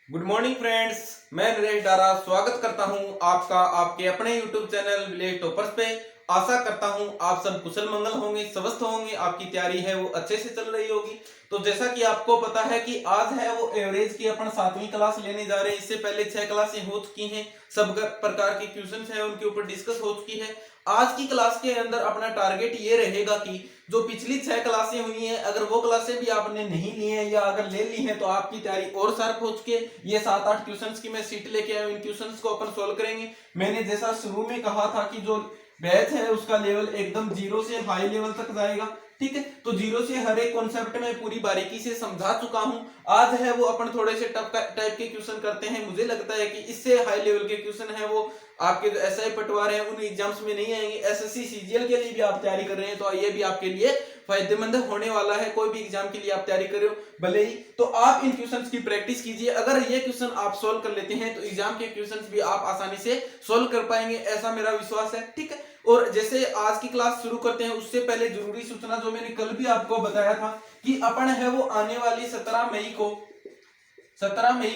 Good morning friends, मैं नरेश डारा स्वागत करता हूं आपका आपके अपने यूट्यूब चैनल विलेज टॉपर्स पे। आशा करता हूं आप सब कुशल मंगल होंगे, स्वस्थ होंगे, आपकी तैयारी है वो अच्छे से चल रही होगी। तो जैसा कि आपको पता है कि आज है वो एवरेज की अपन 7वीं क्लास लेने जा रहे हैं। इससे पहले 6 क्लासें हो चुकी हैं, सब प्रकार के क्वेश्चन है उनके ऊपर डिस्कस हो चुकी है। आज की क्लास के अंदर अपना टारगेट ये रहेगा कि जो पिछली 6 क्लासें हुई हैं, अगर वो क्लासें भी आपने नहीं ली हैं या अगर ले ली हैं तो आपकी तैयारी और शार्प हो चुकी है। ये 7-8 क्वेश्चंस की मैं सीट लेके आया हूं, इन क्वेश्चंस को अपन सोल्व करेंगे। मैंने जैसा शुरू में कहा था कि जो बैच है उसका लेवल एकदम जीरो से हाई लेवल तक जाएगा। ठीक है, तो जीरो से हर एक कॉन्सेप्ट में पूरी बारीकी से समझा चुका हूं। आज है वो अपन थोड़े से टफ टाइप के क्वेश्चन करते हैं। मुझे लगता है कि इससे हाई लेवल के क्वेश्चन है वो आपके जो एसआई पटवार है उन एग्जाम्स में नहीं आएंगे। एसएससी सीजीएल के लिए भी आप तैयारी कर रहे हैं तो ये भी आपके लिए फायदेमंद होने वाला है। कोई भी एग्जाम के लिए आप तैयारी कर रहे हो भले ही, तो आप इन क्वेश्चंस की प्रैक्टिस कीजिए। अगर ये क्वेश्चन आप सोल्व कर लेते हैं तो एग्जाम के क्वेश्चंस भी आप आसानी से सोल्व कर पाएंगे, ऐसा मेरा विश्वास है। ठीक है, और जैसे आज की क्लास शुरू करते हैं उससे पहले जरूरी सूचना जो मैंने कल भी आपको बताया था कि अपन है वो आने वाली 17 मई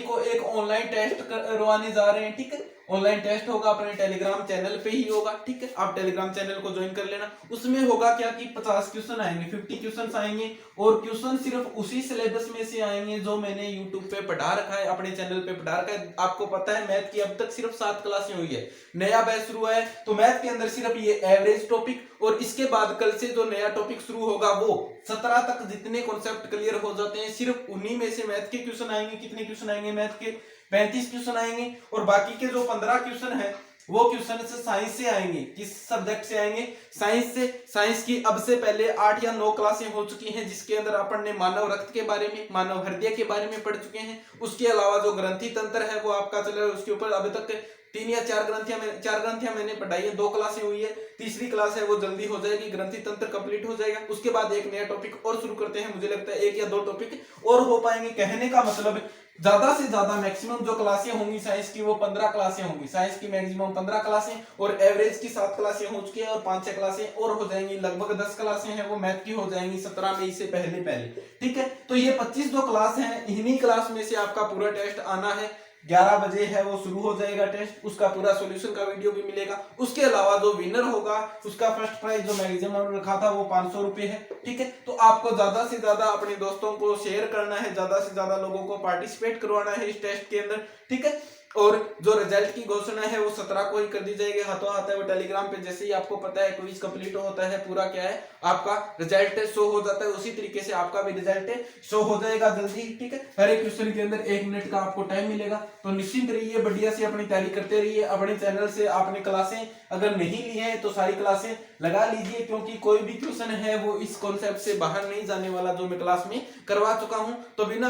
को एक ऑनलाइन टेस्ट करवाने जा रहे हैं। ठीक है, ऑनलाइन टेस्ट होगा अपने टेलीग्राम चैनल पे ही होगा। ठीक है, आप टेलीग्राम चैनल को ज्वाइन कर लेना। उसमें होगा क्या कि 50 क्वेश्चन आएंगे, 50 क्वेश्चन आएंगे और क्वेश्चन सिर्फ उसी सिलेबस में से आएंगे जो मैंने यूट्यूब पे पढ़ा रखा है, अपने चैनल पे पढ़ा रखा है। आपको पता है मैथ की अब तक सिर्फ 7 क्लासें हुई है, नया बैच शुरू है तो मैथ के अंदर सिर्फ ये एवरेज टॉपिक और इसके बाद कल से जो नया टॉपिक शुरू होगा वो 17 तक जितने कॉन्सेप्ट क्लियर हो जाते हैं सिर्फ उन्हीं में से मैथ के क्वेश्चन आएंगे। कितने क्वेश्चन आएंगे मैथ के? 35 क्वेश्चन आएंगे और बाकी के जो 15 क्वेश्चन है वो क्वेश्चन से साइंस से आएंगे। किस सब्जेक्ट से आएंगे? साइंस से। साइंस की अब से पहले 8 या 9 क्लासें हो चुकी हैं जिसके अंदर अपन ने मानव रक्त के बारे में, मानव हृदय के बारे में पढ़ चुके हैं। उसके अलावा जो ग्रंथि तंत्र है वो आपका चल रहा है, उसके ऊपर अभी तक 3 या 4 ग्रंथियां मैंने पढ़ाई है। 2 क्लासें हुई है, तीसरी क्लास है वो जल्दी हो जाएगी, ग्रंथि तंत्र कंप्लीट हो जाएगा। उसके बाद एक नया टॉपिक और शुरू करते हैं। मुझे लगता है 1 या 2 टॉपिक और हो पाएंगे। कहने का मतलब ज्यादा से ज्यादा मैक्सिमम जो क्लासें होंगी साइंस की वो 15 क्लासें होंगी। साइंस की मैक्सिमम 15 क्लासें और एवरेज की 7 क्लासें हो चुकी है और 5-6 क्लासें और हो जाएंगी। लगभग 10 क्लासें हैं वो मैथ की हो जाएंगी 17 मई से पहले। ठीक है, तो ये 25 जो क्लास हैं इन्हीं क्लास में से आपका पूरा टेस्ट आना है। 11 बजे है वो शुरू हो जाएगा टेस्ट, उसका पूरा सॉल्यूशन का वीडियो भी मिलेगा। उसके अलावा जो विनर होगा उसका फर्स्ट प्राइज जो मैक्सिमम रखा था वो 500 रुपए है। ठीक है, तो आपको ज्यादा से ज्यादा अपने दोस्तों को शेयर करना है, ज्यादा से ज्यादा लोगों को पार्टिसिपेट करवाना है इस टेस्ट के अंदर। ठीक है, और जो रिजल्ट की घोषणा है वो 17 को ही कर दी जाएगी। हाथों हाथ है वो टेलीग्राम पे जैसे ही आपको पता है क्विज कंप्लीट होता है पूरा क्या है आपका रिजल्ट शो हो जाता है, उसी तरीके से आपका भी रिजल्ट शो हो जाएगा जल्दी। ठीक है, हर एक क्वेश्चन के अंदर 1 मिनट का आपको टाइम मिलेगा। तो निश्चिंत रहिए, बढ़िया से अपनी तैयारी करते रहिए। अपने चैनल से आपने क्लासें अगर नहीं ली है तो सारी क्लासें लगा लीजिए, क्योंकि कोई भी क्वेश्चन है वो इस कॉन्सेप्ट से बाहर नहीं जाने वाला जो मैं क्लास में करवा चुका हूं। तो बिना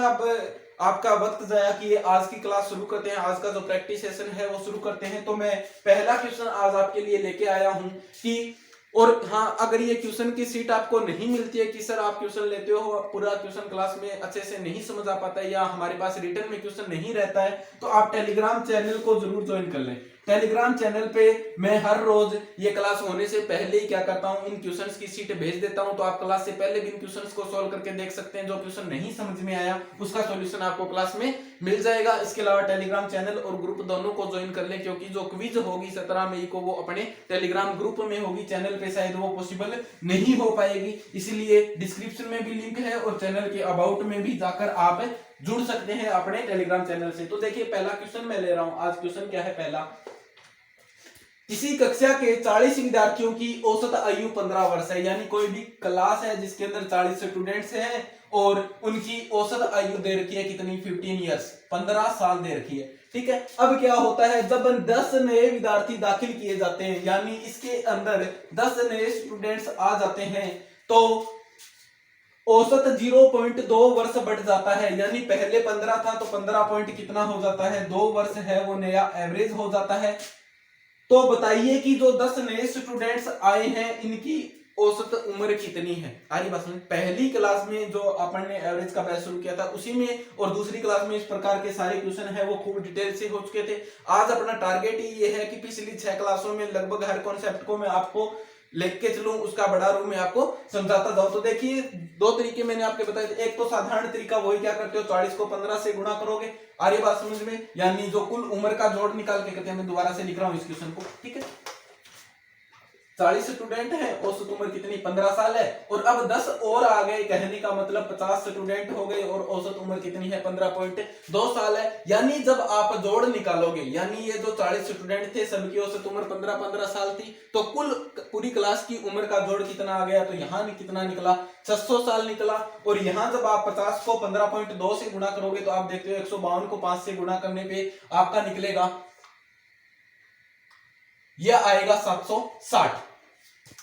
आपका वक्त जाया किए आज की क्लास शुरू करते हैं। आज का जो प्रैक्टिस सेशन है वो शुरू करते हैं। तो मैं पहला क्वेश्चन आज आपके लिए लेके आया हूं कि, और हाँ, अगर ये क्वेश्चन की सीट आपको नहीं मिलती है कि सर आप क्वेश्चन लेते हो पूरा क्वेश्चन क्लास में अच्छे से नहीं समझ आ पाता है या हमारे पास रिटर्न में क्वेश्चन नहीं रहता है, तो आप टेलीग्राम चैनल को जरूर ज्वाइन कर लें। टेलीग्राम चैनल पे मैं हर रोज ये क्लास होने से पहले ही क्या करता हूँ, इन क्वेश्चंस की सीट भेज देता हूँ। तो आप क्लास से पहले भी इन क्वेश्चंस को सॉल्व करके देख सकते हैं। जो क्वेश्चन नहीं समझ में आया उसका सॉल्यूशन आपको क्लास में मिल जाएगा। इसके अलावा टेलीग्राम चैनल और ग्रुप दोनों को ज्वाइन कर लें, क्योंकि जो क्विज होगी 17 मई को वो अपने टेलीग्राम ग्रुप में होगी, चैनल पे शायद वो पॉसिबल नहीं हो पाएगी। इसलिए डिस्क्रिप्शन में भी लिंक है और चैनल के अबाउट में भी जाकर आप जुड़ सकते हैं अपने टेलीग्राम चैनल से। तो देखिए पहला क्वेश्चन मैं ले रहा हूं। आज क्वेश्चन क्या है पहला, किसी कक्षा के 40 विद्यार्थियों की औसत आयु 15 वर्ष है। यानी कोई भी क्लास है जिसके अंदर 40 स्टूडेंट्स हैं और उनकी औसत आयु दे रखी है कितनी, 15 ईयर्स, 15 साल दे रखी है। ठीक है, अब क्या होता है जब 10 नए विद्यार्थी दाखिल किए जाते हैं, यानी इसके अंदर 10 नए स्टूडेंट्स आ जाते हैं, तो औसत 0.2 वर्ष बढ़ जाता है। यानी पहले 15 था तो 15 पॉइंट कितना हो जाता है, 2 वर्ष है वो नया एवरेज हो जाता है। तो बताइए कि जो 10 नए स्टूडेंट्स आए हैं इनकी औसत उम्र कितनी है। आरी बात समझ, पहली क्लास में जो अपन ने एवरेज का बैच शुरू किया था उसी में और दूसरी क्लास में इस प्रकार के सारे क्वेश्चन है वो खूब डिटेल से हो चुके थे। आज अपना टारगेट ही ये है कि पिछली 6 क्लासों में लगभग हर कॉन्सेप्ट को मैं आपको लेके चलूं, उसका बड़ा रूप में आपको समझाता जाऊं। तो देखिए 2 तरीके मैंने आपके बताए थे। एक तो साधारण तरीका, वही क्या करते हो 40 को 15 से गुणा करोगे। आ रही बात समझ में? यानी जो कुल उम्र का जोड़ निकाल के करते हैं। मैं दोबारा से लिख रहा हूं इस क्वेश्चन को, ठीक है। 40 स्टूडेंट हैं, औसत उम्र कितनी 15 साल है, और अब 10 और आ गए, कहने का मतलब 50 स्टूडेंट हो गए और औसत उम्र कितनी है 15.2 साल है। यानी जब आप जोड़ निकालोगे, यानी ये जो 40 स्टूडेंट थे सबकी औसत उम्र 15-15 साल थी, तो कुल पूरी क्लास की उम्र का जोड़ कितना आ गया, तो यहाँ कितना निकला 600 साल निकला। और यहाँ जब आप 50 को 15.2 से गुणा करोगे तो आप देखते हो 152 को 5 से गुणा करने पे आपका निकलेगा, यह आएगा 760।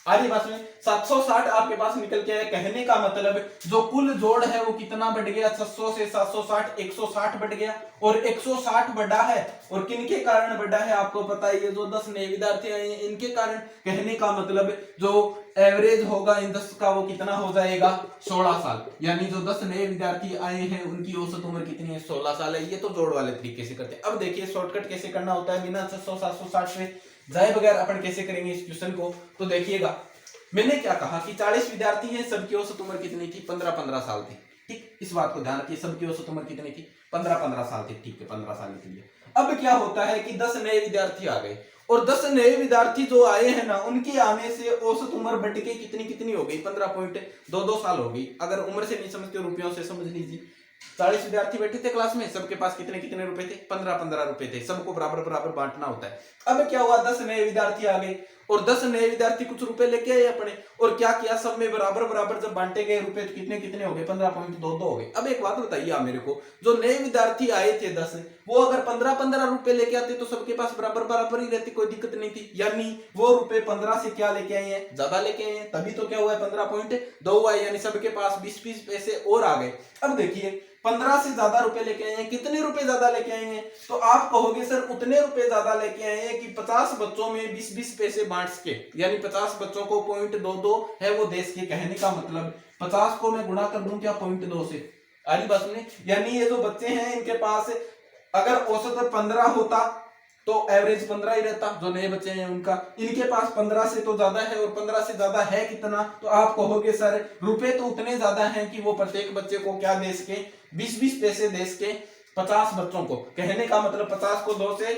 आगे बात में 760 आपके पास निकल के आया। कहने का मतलब जो कुल जोड़ है वो कितना बढ़ गया, 600 से 760 160 बढ़ गया, और 160 बढ़ा है। और किनके कारण बढ़ा है आपको पता है, ये जो 10 नए विद्यार्थी आए हैं इनके कारण। कहने का मतलब जो एवरेज होगा इन 10 का वो कितना हो जाएगा 16 साल। यानी जो 10 नए विद्यार्थी आए हैं उनकी औसत उम्र कितनी है 16 साल है। ये तो जोड़ वाले तरीके से करते हैं। अब देखिए शॉर्टकट कैसे करना होता है बिना 600 760 से जाए बगैर अपन कैसे करेंगे इस क्वेश्चन को। तो देखिएगा मैंने क्या कहा कि 40 विद्यार्थी हैं, सबकी औसत उम्र कितनी थी 15-15 साल थी, ठीक। इस बात को ध्यान रखिए, सबकी औसत उम्र कितनी थी 15-15 साल थी, ठीक है 15 साल के लिए। अब क्या होता है कि 10 नए विद्यार्थी आ गए, और 10 नए विद्यार्थी जो आए हैं ना उनके आने से औसत उम्र बढ़ के कितनी हो गई 15.22 साल हो गई। अगर उम्र से नहीं समझते रुपयों से समझ लीजिए। 40 विद्यार्थी बैठे थे क्लास में, सबके पास कितने कितने रुपए थे 15-15 रुपए थे, सबको बराबर बराबर बांटना होता है। अब क्या हुआ 10 नए विद्यार्थी आ गए, और 10 नए विद्यार्थी कुछ रुपए लेके आए अपने, और क्या किया सब में बराबर बराबर जब बांटे गए रुपए तो कितने कितने हो गए 15.22 हो गए। अब एक बात बताइए आप मेरे को, जो नए विद्यार्थी आए थे 10, वो अगर 15-15 रुपए लेके आते तो सबके पास बराबर बराबर ही रहती, कोई दिक्कत नहीं थी। यानी वो रुपए 15 से क्या लेके आए हैं, ज्यादा लेके आए हैं, तभी तो क्या हुआ है 15.2 हुआ है। यानी सबके पास 20-20 पैसे और आ गए। अब देखिए 15 से ज्यादा रुपए लेके आए हैं, कितने रुपए ज्यादा लेके आए हैं, तो आप कहोगे सर उतने रुपए ज्यादा लेके आए हैं कि 50 बच्चों में 20-20 पैसे बांट के, यानी 50 बच्चों को 0.22 है वो देश के। कहने का मतलब 50 को मैं गुणा कर दूं क्या 0.2 से, आरी बात सुनिए। यानी ये जो बच्चे हैं इनके पास अगर औसत 15 होता तो एवरेज 15 ही रहता, जो नए बच्चे हैं उनका। इनके पास 15 से तो ज्यादा है, और 15 से ज्यादा है कितना, तो आप कहोगे सर रुपए तो उतने ज्यादा हैं कि वो प्रत्येक बच्चे को क्या दे सके 20-20 पैसे दे सके 50 बच्चों को। कहने का मतलब 50 को 2 से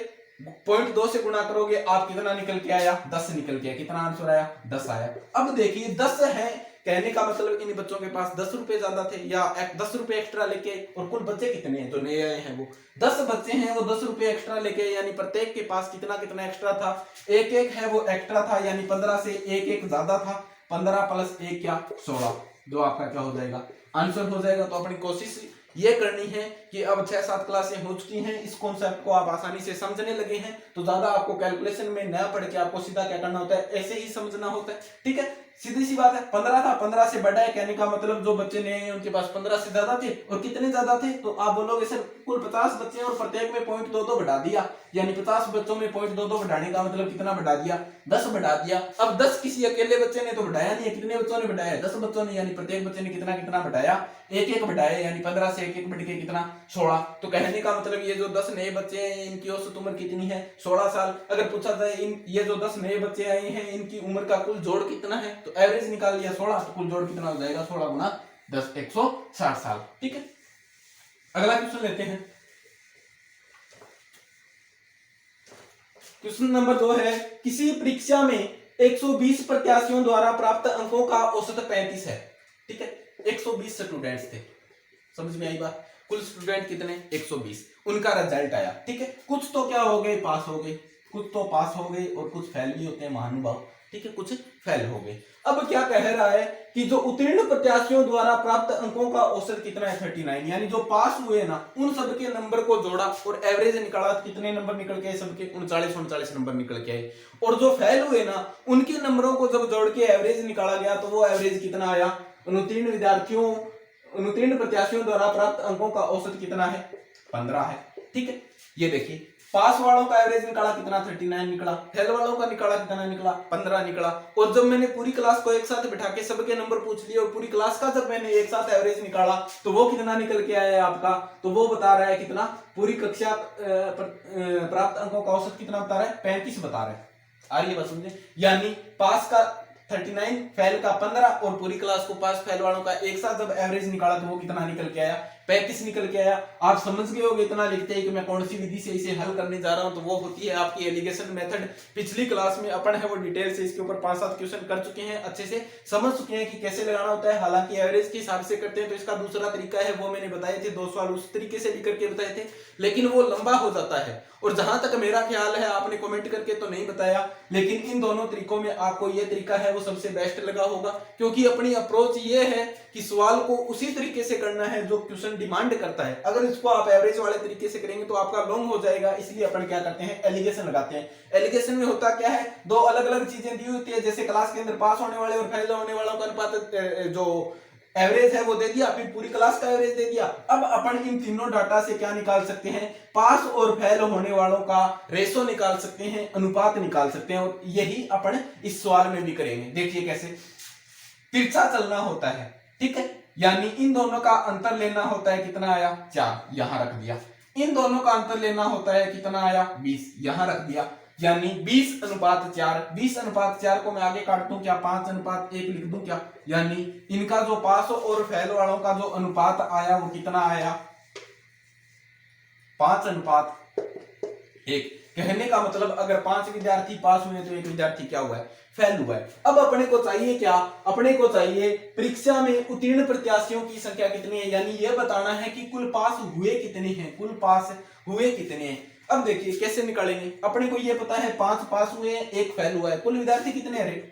0.2 से गुणा करोगे आप कितना निकल के आया 10 निकल के आया। कितना आंसर आया 10 आया। अब देखिए 10 है, कहने का मतलब इन बच्चों के पास 10 रुपए ज्यादा थे या 10 रुपए एक्स्ट्रा लेके, और कुल बच्चे कितने हैं जो नए आए हैं वो 10 बच्चे हैं, वो 10 रुपए एक्स्ट्रा लेके, यानी प्रत्येक के पास कितना कितना एक्स्ट्रा था, एक है वो एक्स्ट्रा था, यानी 15 से एक ज्यादा था। 15 प्लस 1 क्या 16, जो आपका क्या हो जाएगा आंसर हो जाएगा। तो अपनी कोशिश ये करनी है कि अब 6-7 क्लासें हो चुकी हैं, इस कॉन्सेप्ट को आप आसानी से समझने लगे हैं, तो ज्यादा आपको कैलकुलेशन में न पढ़ के आपको सीधा क्या करना होता है, ऐसे ही समझना होता है, ठीक है। सीधी सी बात है, 15 था 15 से बढ़ा है, कहने का मतलब जो बच्चे नए हैं उनके पास 15 से ज्यादा थे। और कितने ज्यादा थे, तो आप बोलोगे सर कुल 50 बच्चे और प्रत्येक में 0.22 बढ़ा दिया, यानी 50 बच्चों में 0.22 बढ़ाने का मतलब कितना बढ़ा दिया 10 बढ़ा दिया। अब 10 किसी अकेले बच्चे ने तो बढ़ाया नहीं है, कितने बच्चों ने बढ़ाया 10 बच्चों ने, यानी प्रत्येक बच्चे ने कितना कितना बढ़ाया एक बढ़ाया, यानी 15 से एक बढ़ के कितना 16। तो कहने का मतलब ये जो 10 नए बच्चे हैं इनकी औसत उम्र कितनी है 16 साल। अगर पूछा जाए ये जो 10 नए बच्चे आए हैं इनकी उम्र का कुल जोड़ कितना है, तो एवरेज निकाल लिया 16, तो कुल जोड़ कितना हो जाएगा 16 गुना 10 160 साल, ठीक है। अगला क्वेश्चन लेते हैं। क्वेश्चन नंबर 2 है, किसी परीक्षा में 120 प्रत्याशियों द्वारा प्राप्त अंकों का औसत 35 है, ठीक है। 120 स्टूडेंट्स थे, समझ में आई बात। कुल स्टूडेंट कितने 120, उनका रिजल्ट आया, ठीक है। कुछ तो क्या हो गए पास हो गए, कुछ तो पास हो गए, और कुछ फेल भी होते हैं महानुभाव, ठीक है, कुछ फेल हो गए। अब क्या कह रहा है कि जो उत्तीर्ण प्रत्याशियों द्वारा प्राप्त अंकों का औसत कितना है 39, यानी जो पास हुए ना उन सबके नंबर को जोड़ा और एवरेज निकाला, कितने नंबर निकल के आए सबके 39 नंबर निकल के आए। और जो फेल हुए ना उनके नंबरों को जब जोड़ के एवरेज निकाला गया तो वो एवरेज कितना आया, उत्तीर्ण प्रत्याशियों द्वारा प्राप्त अंकों का औसत कितना है 15 है, ठीक है। ये देखिए पास वालों का एवरेज निकाला कितना 39 निकला, फेल वालों का निकाला कितना निकला 15 निकला। और जब मैंने पूरी क्लास को एक साथ बिठा के सबके नंबर पूछ लिए और पूरी क्लास का जब मैंने एक साथ एवरेज निकाला तो वो कितना निकल के आया है आपका, तो वो बता रहा है कितना, पूरी कक्षा प्राप्त अंकों का औसत कितना बता रहा है 35 बता रहा है। आ रही है बात समझे, यानी पास का 39, फेल का 15 और पूरी क्लास को पास फेल वालों का एक साथ जब एवरेज निकाला तो वो कितना निकल के आया, 35 निकल के आया। आप समझ गए होंगे इतना लिखते हैं कि मैं कौन सी विधि से इसे हल करने जा रहा हूं, तो वो होती है आपकी एलिगेशन मेथड। पिछली क्लास में अपन है वो डिटेल से इसके ऊपर 5-7 क्वेश्चन कर चुके हैं, अच्छे से समझ चुके हैं कि कैसे लगाना होता है। हालांकि एवरेज के हिसाब से करते हैं तो इसका दूसरा तरीका है वो मैंने बताए थे, 2 सवाल उस तरीके से भी करके बताए थे, लेकिन वो लंबा हो जाता है। और जहां तक मेरा ख्याल है, आपने कमेंट करके तो नहीं बताया, लेकिन इन दोनों तरीकों में आपको ये तरीका है वो सबसे बेस्ट लगा होगा, क्योंकि अपनी अप्रोच ये है कि सवाल को उसी तरीके से करना है जो क्वेश्चन डिमांड करता है। अगर इसको आप एवरेज वाले तरीके से करेंगे तो आपका लॉन्ग हो जाएगा, इसलिए अपन क्या करते हैं, एलिगेशन लगाते हैं। एलिगेशन में होता क्या है, 2 अलग अलग चीजें दी होती है, जैसे क्लास के अंदर पास होने वाले और फेल होने वालों का अनुपात जो एवरेज है वो दे दिया, फिर पूरी क्लास का एवरेज दे दिया। अब अपन इन तीनों डाटा से क्या निकाल सकते हैं, पास और फेल होने वालों का रेशो निकाल सकते हैं, अनुपात निकाल सकते हैं, और यही अपन इस सवाल में भी करेंगे। देखिए कैसे, तिरछा चलना होता है, ठीक है, यानी इन दोनों का अंतर लेना होता है, कितना आया 4, यहां रख दिया। इन दोनों का अंतर लेना होता है, कितना आया 20, यहां रख दिया, यानी 20:4। 20:4 को मैं आगे काट दूं क्या, 5:1 लिख दूं क्या, यानी इनका जो पास और फेल वालों का जो अनुपात आया वो कितना आया, 5:1। कहने का मतलब अगर 5 विद्यार्थी पास हुए तो 1 विद्यार्थी क्या हुआ है, फेल हुआ है। अब अपने को चाहिए क्या, अपने को चाहिए परीक्षा में उत्तीर्ण प्रत्याशियों की संख्या कितनी है, यानी यह बताना है कि कुल पास हुए कितने हैं, कुल पास हुए कितने हैं। अब देखिए कैसे निकालेंगे, अपने को यह पता है 5 पास हुए हैं, 1 फेल हुआ है, कुल विद्यार्थी कितने हैं।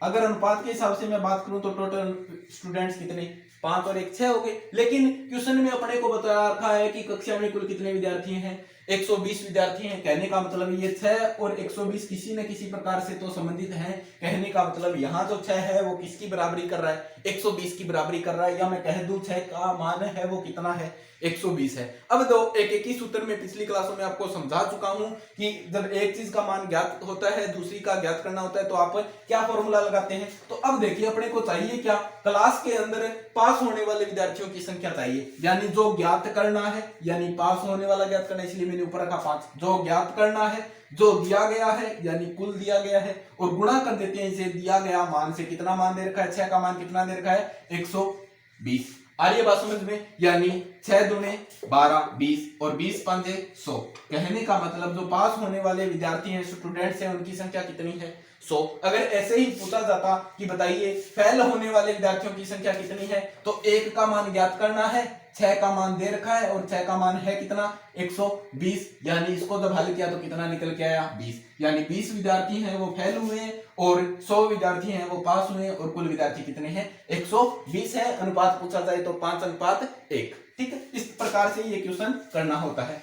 अगर अनुपात के हिसाब से मैं बात करूं तो टोटल स्टूडेंट्स कितने, 5 और 1 6 हो गए। लेकिन क्वेश्चन में अपने को बता रखा है कि कक्षा में कुल कितने विद्यार्थी हैं, 120 विद्यार्थी हैं। कहने का मतलब ये 6 और 120 किसी न किसी प्रकार से तो संबंधित हैं। कहने का मतलब यहाँ जो 6 है वो किसकी बराबरी कर रहा है, 120 की बराबरी कर रहा है, या मैं कह दूं 6 का मान है वो कितना है, 120 है। अब दो एक ही सूत्र में पिछली क्लासों में आपको समझा चुका हूं कि जब एक चीज का मान ज्ञात होता है, दूसरी का ज्ञात करना होता है, तो आप क्या फॉर्मूला लगाते हैं। तो अब देखिए अपने को चाहिए क्या, क्लास के अंदर पास होने वाले विद्यार्थियों की संख्या चाहिए, यानी जो ज्ञात करना है, यानी पास होने वाला ज्ञात करना, इसलिए मैंने ऊपर रखा 5। जो ज्ञात करना है, जो दिया गया है, यानी कुल दिया गया है, और गुणा कर देते हैं इसे दिया गया मान से। कितना मान दे रखा है, 6 का मान कितना दे रखा है, 120। आ रही है बात समझ में, यानी 6 दूने 12, 20 और 20 पंजे 100। कहने का मतलब जो पास होने वाले विद्यार्थी हैं, स्टूडेंट्स हैं, उनकी संख्या कितनी है, 100। अगर ऐसे ही पूछा जाता कि बताइए फेल होने वाले विद्यार्थियों की संख्या कितनी है, तो 1 का मान ज्ञात करना है, 6 का मान दे रखा है, और 6 का मान है कितना, 120। यानी इसको जब हल किया तो कितना निकल के आया, 20। यानी 20 विद्यार्थी हैं वो फेल हुए हैं और 100 विद्यार्थी हैं वो पास हुए हैं, और कुल विद्यार्थी कितने हैं, 120 है। अनुपात पूछा जाए तो 5:1। ठीक है, इस प्रकार से ये क्वेश्चन करना होता है।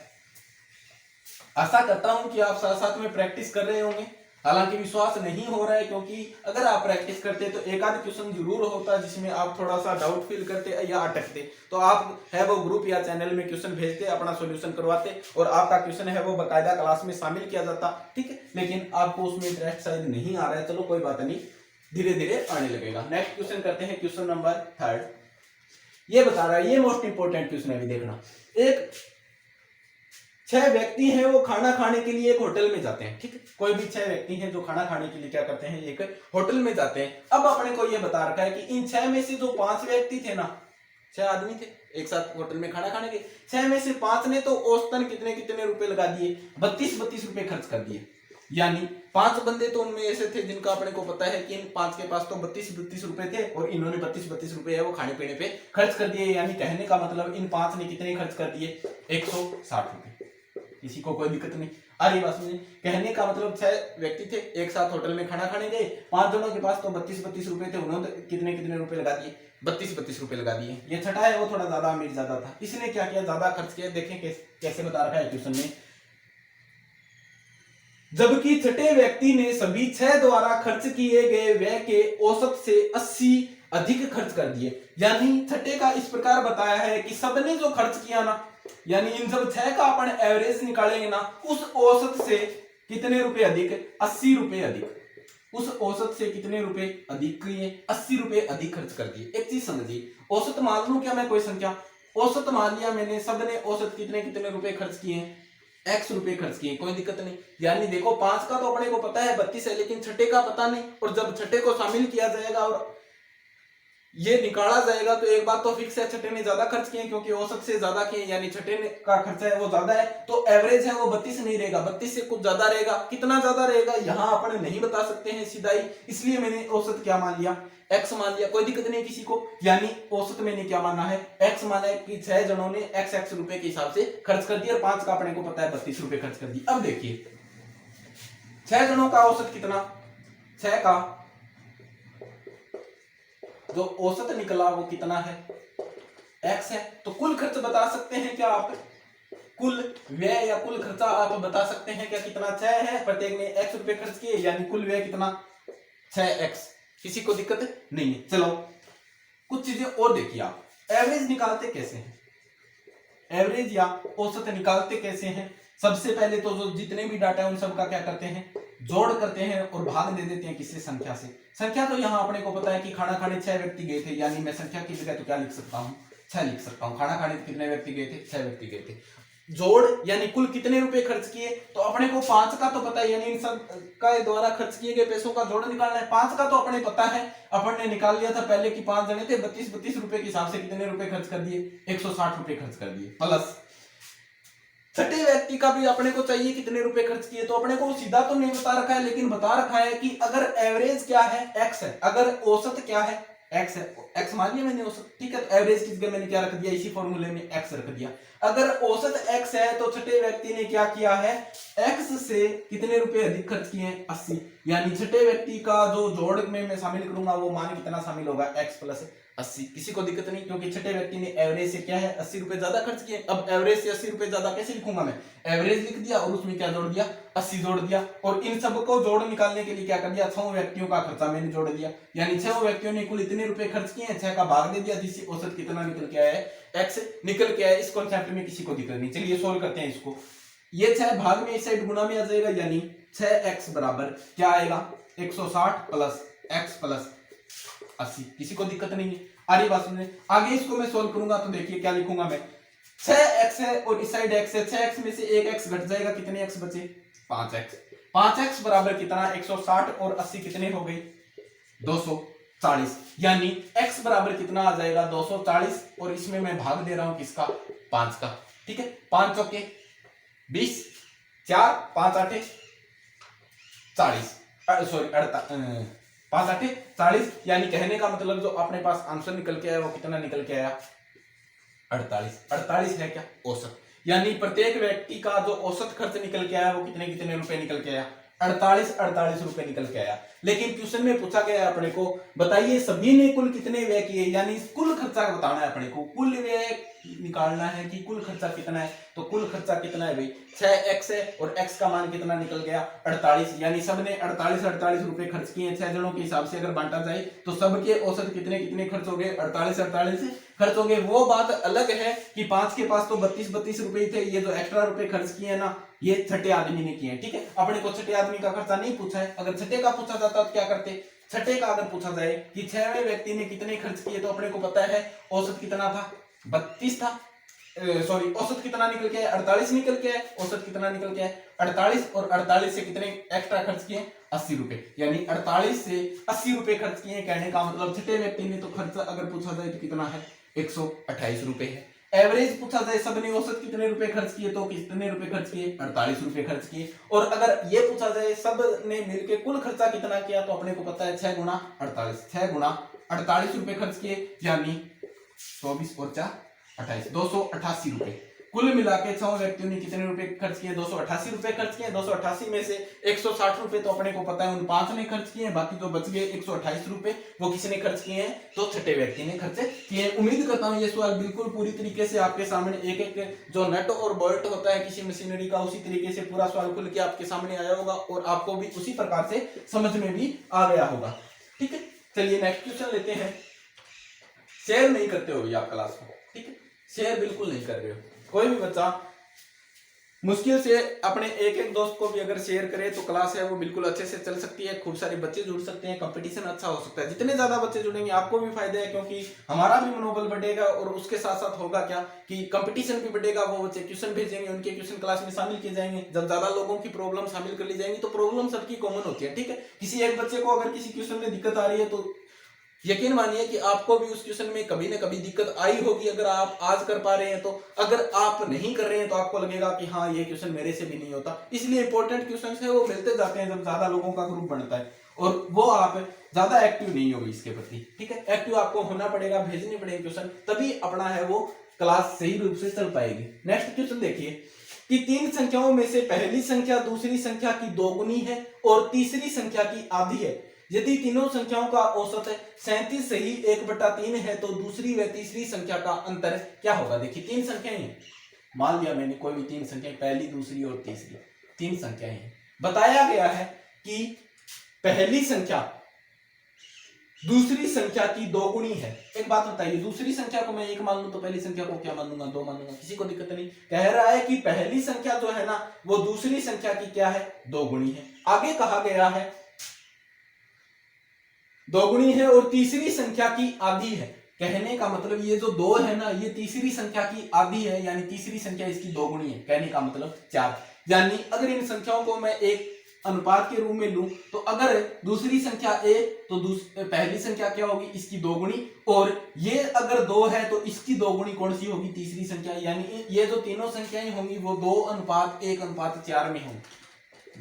आशा करता हूं कि आप साथ साथ में प्रैक्टिस कर रहे होंगे। हालांकि विश्वास नहीं हो रहा है, क्योंकि अगर आप प्रैक्टिस करते तो एक आध क्वेश्चन जरूर होता जिसमें आप थोड़ा सा डाउट फील करते या अटकते, तो आप है वो ग्रुप या चैनल में क्वेश्चन भेजते, अपना सॉल्यूशन करवाते, और आपका क्वेश्चन है वो बकायदा क्लास में शामिल किया जाता। ठीक है, लेकिन आपको उसमें इंटरेस्ट शायद नहीं आ रहा है, चलो कोई बात नहीं, धीरे धीरे आने लगेगा। नेक्स्ट क्वेश्चन करते हैं, क्वेश्चन नंबर 3। ये बता रहा है, ये मोस्ट इंपोर्टेंट क्वेश्चन है, देखना। एक 6 व्यक्ति हैं वो खाना खाने के लिए एक होटल में जाते हैं। ठीक है, कोई भी 6 व्यक्ति हैं जो खाना खाने के लिए क्या करते हैं, एक होटल में जाते हैं। अब अपने को ये बता रखा है कि इन 6 में से जो 5 व्यक्ति थे ना, 6 आदमी थे एक साथ होटल में खाना खाने के, 6 में से 5 ने तो औसतन कितने कितने रुपए लगा दिए, 32 रुपए खर्च कर दिए। यानी 5 बंदे तो उनमें ऐसे थे जिनका अपने को पता है कि इन 5 के पास तो 32 रुपए थे, और इन्होंने 32 रुपए है वो खाने पीने पे खर्च कर दिए। यानी कहने का मतलब इन 5 ने कितने खर्च कर दिए, 160 रुपए। किसी को कोई दिक्कत नहीं आ रही बात में। कहने का मतलब 6 व्यक्ति थे, एक साथ होटल में खाना खाने गए, 5 जनों के पास तो 32 रुपए थे, उन्होंने कितने कितने रुपए लगा दिए, 32 रुपए लगा दिए। ये छठा है वो थोड़ा ज्यादा अमीर ज्यादा था, इसने क्या किया, ज्यादा खर्च किया। देखें कैसे बता रखा है क्वेश्चन में, जबकि छठे व्यक्ति ने सभी 6 द्वारा खर्च किए गए व्यय के औसत से 80 अधिक खर्च कर दिए। यानी छठे का इस प्रकार बताया है कि सबने जो खर्च किया ना, यानी इन सब 6 का अपन एवरेज निकालेंगे ना, उस औसत से कितने रुपए अधिक, 80 रुपए अधिक। उस औसत से कितने रुपए अधिक किए, 80 रुपए अधिक खर्च कर दिए। एक चीज समझिए, औसत मान लूं क्या मैं कोई संख्या, औसत मान लिया मैंने, सबने औसत कितने कितने रुपए खर्च किए, x रुपए खर्च किए, कोई दिक्कत नहीं। यानी देखो 5 का तो अपने को पता है 32 है, लेकिन छठे का पता नहीं, और जब छठे को शामिल किया जाएगा और ये निकाला जाएगा तो एक बात तो फिक्स है, छठे ने ज्यादा खर्च किए क्योंकि औसत से ज्यादा किए, यानी छठे ने का खर्चा है वो ज्यादा है, तो एवरेज है वो 32 नहीं रहेगा, 32 से कुछ ज्यादा रहेगा। कितना ज्यादा रहेगा यहाँ अपन नहीं बता सकते हैं सीधा ही, इसलिए मैंने औसत क्या मान लिया, x मान लिया, कोई दिक्कत नहीं किसी को। यानी औसत मैंने क्या माना है, x माना है कि 6 जनों ने x रुपए के हिसाब से खर्च कर दिया और 5 का अपने को पता है 32 रुपए खर्च कर दिए। अब देखिए 6 जनों का औसत कितना, 6 का जो औसत निकला वो कितना है, x है। तो कुल खर्च बता सकते हैं क्या आप, कुल व्यय या कुल खर्चा आप बता सकते हैं क्या कितना, 6 है, प्रत्येक ने x रुपए खर्च किए, यानी कुल व्यय कितना 6x। किसी को दिक्कत नहीं है। चलो कुछ चीजें और देखिए आप, एवरेज निकालते कैसे हैं, एवरेज या औसत निकालते कैसे हैं। सबसे पहले तो जो जितने भी डाटा है उन सब का क्या करते हैं, जोड़ करते हैं और भाग दे देते हैं किससे, संख्या से। संख्या तो यहाँ अपने को पता है कि खाना खाने 6 व्यक्ति गए थे, यानी मैं संख्या की जगह तो क्या लिख सकता हूँ, 6 लिख सकता हूँ। खाना खाने कितने व्यक्ति गए थे, 6 व्यक्ति गए थे। जोड़ यानी कुल कितने रुपए खर्च किए, तो अपने को 5 का तो पता है, यानी इन सब का द्वारा खर्च किए गए पैसों का जोड़ निकालना है। 5 का तो अपने पता है, अपन ने निकाल लिया था पहले कि 5 जने थे, 32 रुपए के हिसाब से कितने रुपए खर्च कर दिए, 160 रुपए खर्च कर दिए। प्लस छठे व्यक्ति का भी अपने को चाहिए कितने रुपए खर्च किए, तो अपने को सीधा तो नहीं बता रखा है, लेकिन बता रखा है कि अगर एवरेज क्या है x है, अगर औसत क्या है x है, x मान लिया मैंने औसत, ठीक है। तो एवरेज की जगह मैंने क्या रख दिया, इसी फॉर्मूले में x रख दिया। अगर औसत x है तो छठे व्यक्ति ने क्या किया है, x से कितने रुपए अधिक खर्च किए, 80। यानी छठे व्यक्ति का जो जोड़ में मैं शामिल करूंगा वो मान कितना शामिल होगा, x प्लस 80। किसी को दिक्कत नहीं, क्योंकि छठे व्यक्ति ने एवरेज से क्या है 80 रुपए ज्यादा खर्च किए। अब एवरेज से 80 रुपए ज्यादा कैसे लिखूंगा, मैं एवरेज लिख दिया और उसमें क्या जोड़ दिया, 80 जोड़ दिया, और इन सब को जोड़ निकालने के लिए क्या कर दिया, 6 व्यक्तियों का खर्चा मैंने जोड़ दिया, यानी 6 व्यक्तियों ने कुल इतने रुपए खर्च किए हैं, 6 का भाग दे दिया, जिससे औसत कितना निकल के आया है, x निकल के आया। इस कॉन्सेप्ट में किसी को दिक्कत नहीं। चलिए सोल्व करते हैं इसको। ये 6 भाग में इस साइड गुणा में आ जाएगा, यानी 6x बराबर क्या आएगा, 160 प्लस x प्लस 80। किसी को दिक्कत नहीं है, आ रही बात सुनने। आगे इसको मैं सोल्व करूंगा तो देखिए क्या लिखूंगा मैं, 6x है और इस साइड x है, 6x में से एक x घट जाएगा, कितने x बचे, 5x। 5x बराबर कितना, 160 और 80 कितने हो गई, 240। यानी x बराबर कितना आ जाएगा, 240, और इसमें मैं भाग दे रहा हूं किसका, 5 का, ठीक है। 5 चौके 20, 4 5 8 40, सॉरी 5 8 40। यानी कहने का मतलब जो अपने पास आंसर निकल के आया वो कितना निकल के आया, 48। 48 है क्या औसत, यानी प्रत्येक व्यक्ति का जो औसत खर्च निकल के आया वो कितने कितने रुपए निकल के आया, 48 रुपए निकल के आया। लेकिन क्वेश्चन में पूछा गया है अपने को, बताइए सभी ने कुल कितने व्यय किए, यानी कुल खर्चा बताना है अपने को, कुल व्यय निकालना है कि कुल खर्चा कितना है। तो कुल खर्चा कितना है भाई, 6x है और x का मान कितना निकल गया, 48। यानी सबने 48 रुपए खर्च किए 6 जनों के हिसाब से अगर बांटा जाए तो सबके औसत कितने कितने खर्च हो गए, 48 खर्च हो गए। वो बात अलग है कि 5 के पास तो 32 रुपए थे, ये जो एक्स्ट्रा रुपए खर्च किए ना ये छठे आदमी ने किए, ठीक है। अपने को छठे आदमी का खर्चा नहीं पूछा है, अगर छठे का पूछा जाता तो क्या करते, छठे का अगर पूछा जाए कि 6वें व्यक्ति ने कितने खर्च किए तो अपने को पता है औसत कितना था, 32 था, सॉरी औसत कितना निकल के आया, 48 निकल के आया, औसत कितना निकल के आया 48, और 48 से कितने एक्स्ट्रा खर्च किए, 80 रुपए। यानी 48 से 80 रुपए खर्च किए, कहने का मतलब छठे व्यक्ति ने तो खर्चा अगर पूछा जाए तो कितना है, 128 रुपए है। एवरेज पूछा जाए सबने औसत कितने रुपए खर्च किए तो कितने रुपए खर्च किए, 48 रुपए खर्च किए। और अगर ये पूछा जाए सब ने मिलके कुल खर्चा कितना किया तो अपने को पता है 6 गुना 48, 6 गुना 48 रुपए खर्च किए, यानी 24 और 4 28, 288 रुपए। कुल मिला के 6 व्यक्तियों ने कितने रुपए खर्च किए, 288 रुपए खर्च किए। 288 में से 160 रुपए तो अपने को पता है उन 5 ने खर्च किए, बाकी जो बच गए 128 रुपए वो किसने खर्च किए हैं, तो छठे व्यक्ति ने खर्च किए। उम्मीद करता हूं ये सवाल बिल्कुल पूरी तरीके से आपके सामने एक एक जो नट और बोल्ट होता है किसी मशीनरी का उसी तरीके से पूरा सवाल खुल के आपके सामने आया होगा और आपको भी उसी प्रकार से समझ में भी आ गया होगा, ठीक है। चलिए नेक्स्ट क्वेश्चन लेते हैं। शेयर नहीं करते हो आप क्लास में, ठीक है, शेयर बिल्कुल नहीं कर रहे हो, कोई भी बच्चा मुश्किल से अपने एक एक दोस्त को भी अगर शेयर करें तो क्लास है वो बिल्कुल अच्छे से चल सकती है, खूब सारे बच्चे जुड़ सकते हैं, कंपटीशन अच्छा हो सकता है। जितने ज्यादा बच्चे जुड़ेंगे आपको भी फायदा है, क्योंकि हमारा भी मनोबल बढ़ेगा और उसके साथ साथ होगा क्या कि कंपटीशन भी बढ़ेगा। वो बच्चे क्वेश्चन भेजेंगे, उनके क्वेश्चन क्लास में शामिल किए जाएंगे। जब ज्यादा लोगों की प्रॉब्लम शामिल कर ली जाएंगी तो प्रॉब्लम सबकी कॉमन होती है, ठीक है। किसी एक बच्चे को अगर किसी क्वेश्चन में दिक्कत आ रही है तो यकीन मानिए कि आपको भी उस क्वेश्चन में कभी ना कभी दिक्कत आई होगी। अगर आप आज कर पा रहे हैं तो, अगर आप नहीं कर रहे हैं तो आपको लगेगा कि हाँ ये क्वेश्चन मेरे से भी नहीं होता। इसलिए इंपॉर्टेंट क्वेश्चन है वो मिलते जाते हैं जब ज्यादा लोगों का ग्रुप बनता है, और वो आप ज्यादा एक्टिव नहीं होगी इसके प्रति, ठीक है। एक्टिव आपको होना पड़ेगा, भेजने पड़ेंगे क्वेश्चन, तभी अपना है वो क्लास सही रूप से चल पाएगी। नेक्स्ट क्वेश्चन देखिए कि तीन संख्याओं में से पहली संख्या दूसरी संख्या की दोगुनी है और तीसरी संख्या की आधी है। यदि तीनों संख्याओं का औसत 37 सही 1/3 है तो दूसरी व तीसरी संख्या का अंतर क्या होगा। देखिए तीन संख्याएं हैं, मान लिया मैंने कोई भी तीन संख्याएं, पहली दूसरी और तीसरी तीन संख्याएं हैं। बताया गया है कि पहली संख्या दूसरी संख्या की दोगुनी है। एक बात बताइए, दूसरी संख्या को मैं 1 मान लूं तो पहली संख्या को क्या मान लूंगा, 2 मान लूंगा, किसी को दिक्कत नहीं। कह रहा है कि पहली संख्या जो है ना वो दूसरी संख्या की क्या है, दोगुनी है। आगे कहा गया है दोगुनी है और तीसरी संख्या की आधी है। कहने का मतलब ये जो 2 है ना ये तीसरी संख्या की आधी है, यानी तीसरी संख्या इसकी दोगुनी है। कहने का मतलब 4। यानी अगर इन संख्याओं को मैं एक अनुपात के रूप में लूं तो अगर दूसरी संख्या 1 तो पहली संख्या क्या होगी, इसकी दोगुनी, और ये अगर 2 है तो इसकी दोगुनी कौन सी होगी, तीसरी संख्या। यानी ये जो तीनों संख्याएं होंगी वो 2:1:4 में होंगी,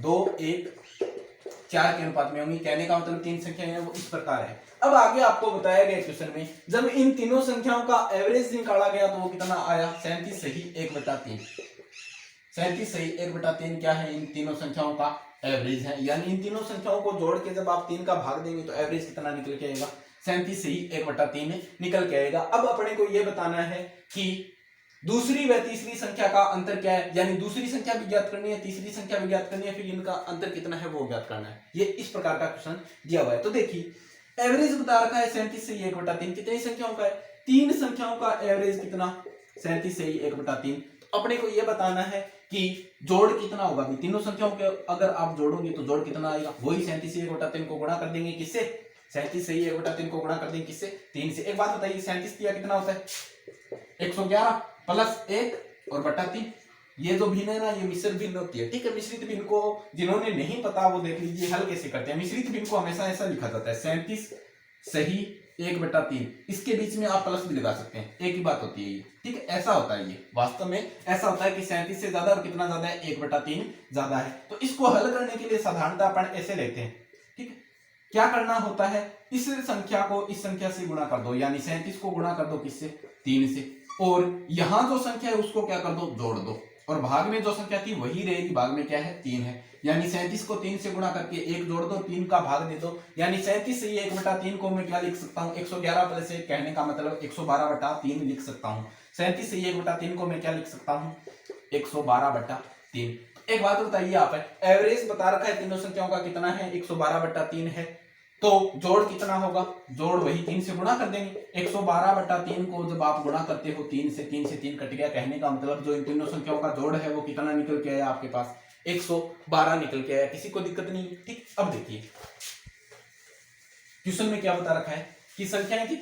2:1:4 के अनुपात में होंगी। कहने का मतलब तीन संख्याएं हैं वो इस प्रकार है। अब आगे आपको बताया गया क्वेश्चन में जब इन तीनों संख्याओं का एवरेज निकाला गया तो वो कितना आया, 37 सही 1/3। 37 सही 1/3 क्या है, इन तीनों संख्याओं का एवरेज है। यानी इन तीनों संख्याओं को जोड़ के जब आप 3 का भाग देंगे तो एवरेज कितना निकल के आएगा, 37 सही 1/3 निकल के आएगा। अब अपने को यह बताना है कि दूसरी व तीसरी संख्या का अंतर क्या है, यानी दूसरी संख्या भी ज्ञात करनी है, तीसरी संख्या भी ज्ञात करनी है, फिर इनका अंतर कितना है वो ज्ञात करना है। ये इस प्रकार का क्वेश्चन दिया हुआ है। तो देखिए एवरेज बता रखा है 37 सही 1/3, कितनी संख्याओं का है, 3 संख्याओं का एवरेज कितना, 37 सही 1/3। तो अपने को यह बताना है कि जोड़ कितना होगा। तीनों संख्याओं के अगर आप जोड़ोगे तो जोड़ कितना आएगा, वही 37 सही 1/3 को गुणा कर देंगे किससे, 37 सही 1/3 को गुणा कर देंगे किससे, 3 से। एक बात बताइए 37 दिया कितना होता है, 111 प्लस 1 और बटा 3। ये जो भिन्न है ना ये मिश्र भिन्न होती है, ठीक है। मिश्रित भिन्न को जिन्होंने नहीं पता वो देख लीजिए हल कैसे करते हैं। मिश्रित भिन्न को हमेशा ऐसा लिखा जाता है 37 सही 1/3, इसके बीच में आप प्लस भी लगा सकते हैं, एक ही बात होती है ये, ठीक है। ऐसा होता है, ये वास्तव में ऐसा होता है कि 37 से ज्यादा और कितना ज्यादा है, 1/3 ज्यादा है। तो इसको हल करने के लिए साधारणतः अपन ऐसे लेते हैं, ठीक है। क्या करना होता है, इस संख्या को इस संख्या से गुणा कर दो, यानी 37 को गुणा कर दो किससे, 3 से, और यहां जो संख्या है उसको क्या कर दो, जोड़ दो, और भाग में जो संख्या थी वही रहेगी, भाग में क्या है 3 है। यानी 37 को 3 से गुणा करके 1 जोड़ दो, 3 का भाग दे दो, यानी 37 से 1/3 को मैं क्या लिख सकता हूँ, 111 प्लस 1, कहने का मतलब 112/3 लिख सकता हूँ। 37 से 1/3 को मैं क्या लिख सकता हूँ, 112/3। एक बात बताइए, आप एवरेज बता रखा है तीनों संख्याओं का कितना है, 112/3 है, तो जोड़ कितना होगा, जोड़ वही 3 से गुणा कर देंगे। 112/3 को जब आप गुणा करते हो 3 से 3 कट गया, कहने का मतलब जो इन तीनों संख्याओं का जोड़ है वो कितना निकल के आया आपके पास, 112 निकल के आया। किसी को दिक्कत नहीं, ठीक। अब देखिए क्वेश्चन में क्या बता रखा है कि संख्याएं की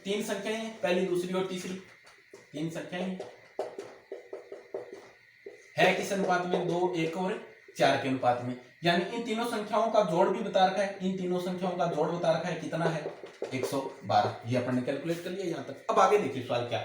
3 संख्याएं हैं, पहली दूसरी और तीसरी 3 संख्याएं है किस अनुपात में, 2, 1 और 4 के अनुपात में। यानी इन तीनों संख्याओं का जोड़ भी बता रखा है, इन तीनों संख्याओं का जोड़ बता रखा है कितना है, 112। ये अपन ने कैलकुलेट कर लिया यहां तक। अब आगे देखिए सवाल क्या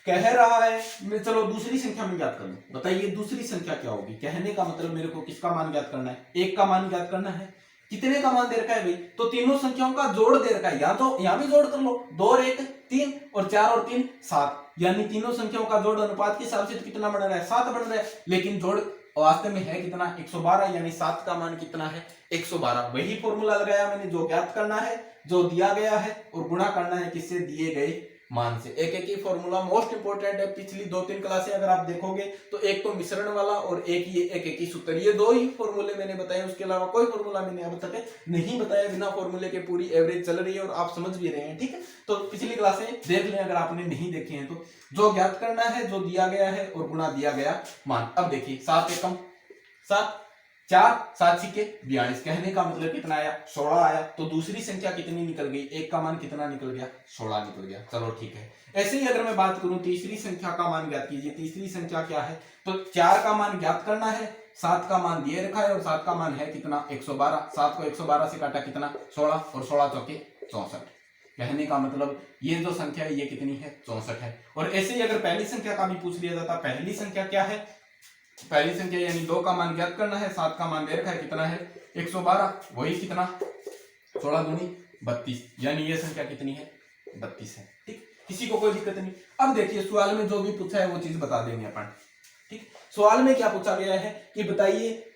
कह रहा है। मैं चलो दूसरी संख्या में ज्ञात कर लूं, बताइए दूसरी संख्या क्या होगी। कहने का मतलब मेरे को किसका मान ज्ञात करना है, 1 का मान ज्ञात करना है। कितने का मान दे रखा है भाई, तो तीनों संख्याओं का जोड़ दे रखा है, या तो यहां भी जोड़ कर लो, 2 और 1 3 और 4 और 3 7, यानी तीनों संख्याओं का जोड़ अनुपात के हिसाब से तो कितना बन रहा है, 7 बन रहा है, लेकिन जोड़ वास्तव में है कितना, 112, यानी 7 का मान कितना है, 112। वही फॉर्मूला लगाया मैंने, जो ज्ञात करना है जो दिया गया है और गुणा करना है किससे, दिए गए मान से। एक एक ही फॉर्मूला मोस्ट इंपोर्टेंट है। पिछली 2-3 क्लासें अगर आप देखोगे तो एक तो मिश्रण वाला और एक ही सूत्र, ये 2 ही फॉर्मूले मैंने बताए, उसके अलावा कोई फॉर्मूला मैंने अब तक नहीं बताया। बिना फॉर्मूले के पूरी एवरेज चल रही है और आप समझ भी रहे हैं, ठीक है। तो पिछली क्लासें देख लें अगर आपने नहीं देखी हैं तो। जो ज्ञात करना है, जो दिया गया है और गुणा दिया गया मान। अब देखिए 7 एकम 7, 4 7 छिके 42, कहने का मतलब कितना आया, 16 आया। तो दूसरी संख्या कितनी निकल गई, एक का मान कितना निकल गया, 16 निकल गया। चलो ठीक है। ऐसे ही अगर मैं बात करूं तीसरी संख्या का मान ज्ञात कीजिए। तीसरी संख्या क्या है, तो 4 का मान ज्ञात करना है, 7 का मान दिए रखा है और 7 का मान है कितना, 112। 7 को 112 से काटा कितना, 16, और 16 चौके 64। कहने का मतलब ये जो संख्या है ये कितनी है, 64 है। और ऐसे ही अगर पहली संख्या का भी पूछ लिया जाता, पहली संख्या क्या है, पहली संख्या यानी 2 का मान ज्ञात करना है, 7 का मान दे रखा है कितना है, 112, वही कितना, 16 दूनी 32, यानी ये संख्या कितनी है, 32 है। ठीक, किसी को कोई दिक्कत नहीं। अब देखिए सवाल में जो भी पूछा है वो चीज बता देंगे अपन। ठीक, सवाल में क्या पूछा गया है कि बताइए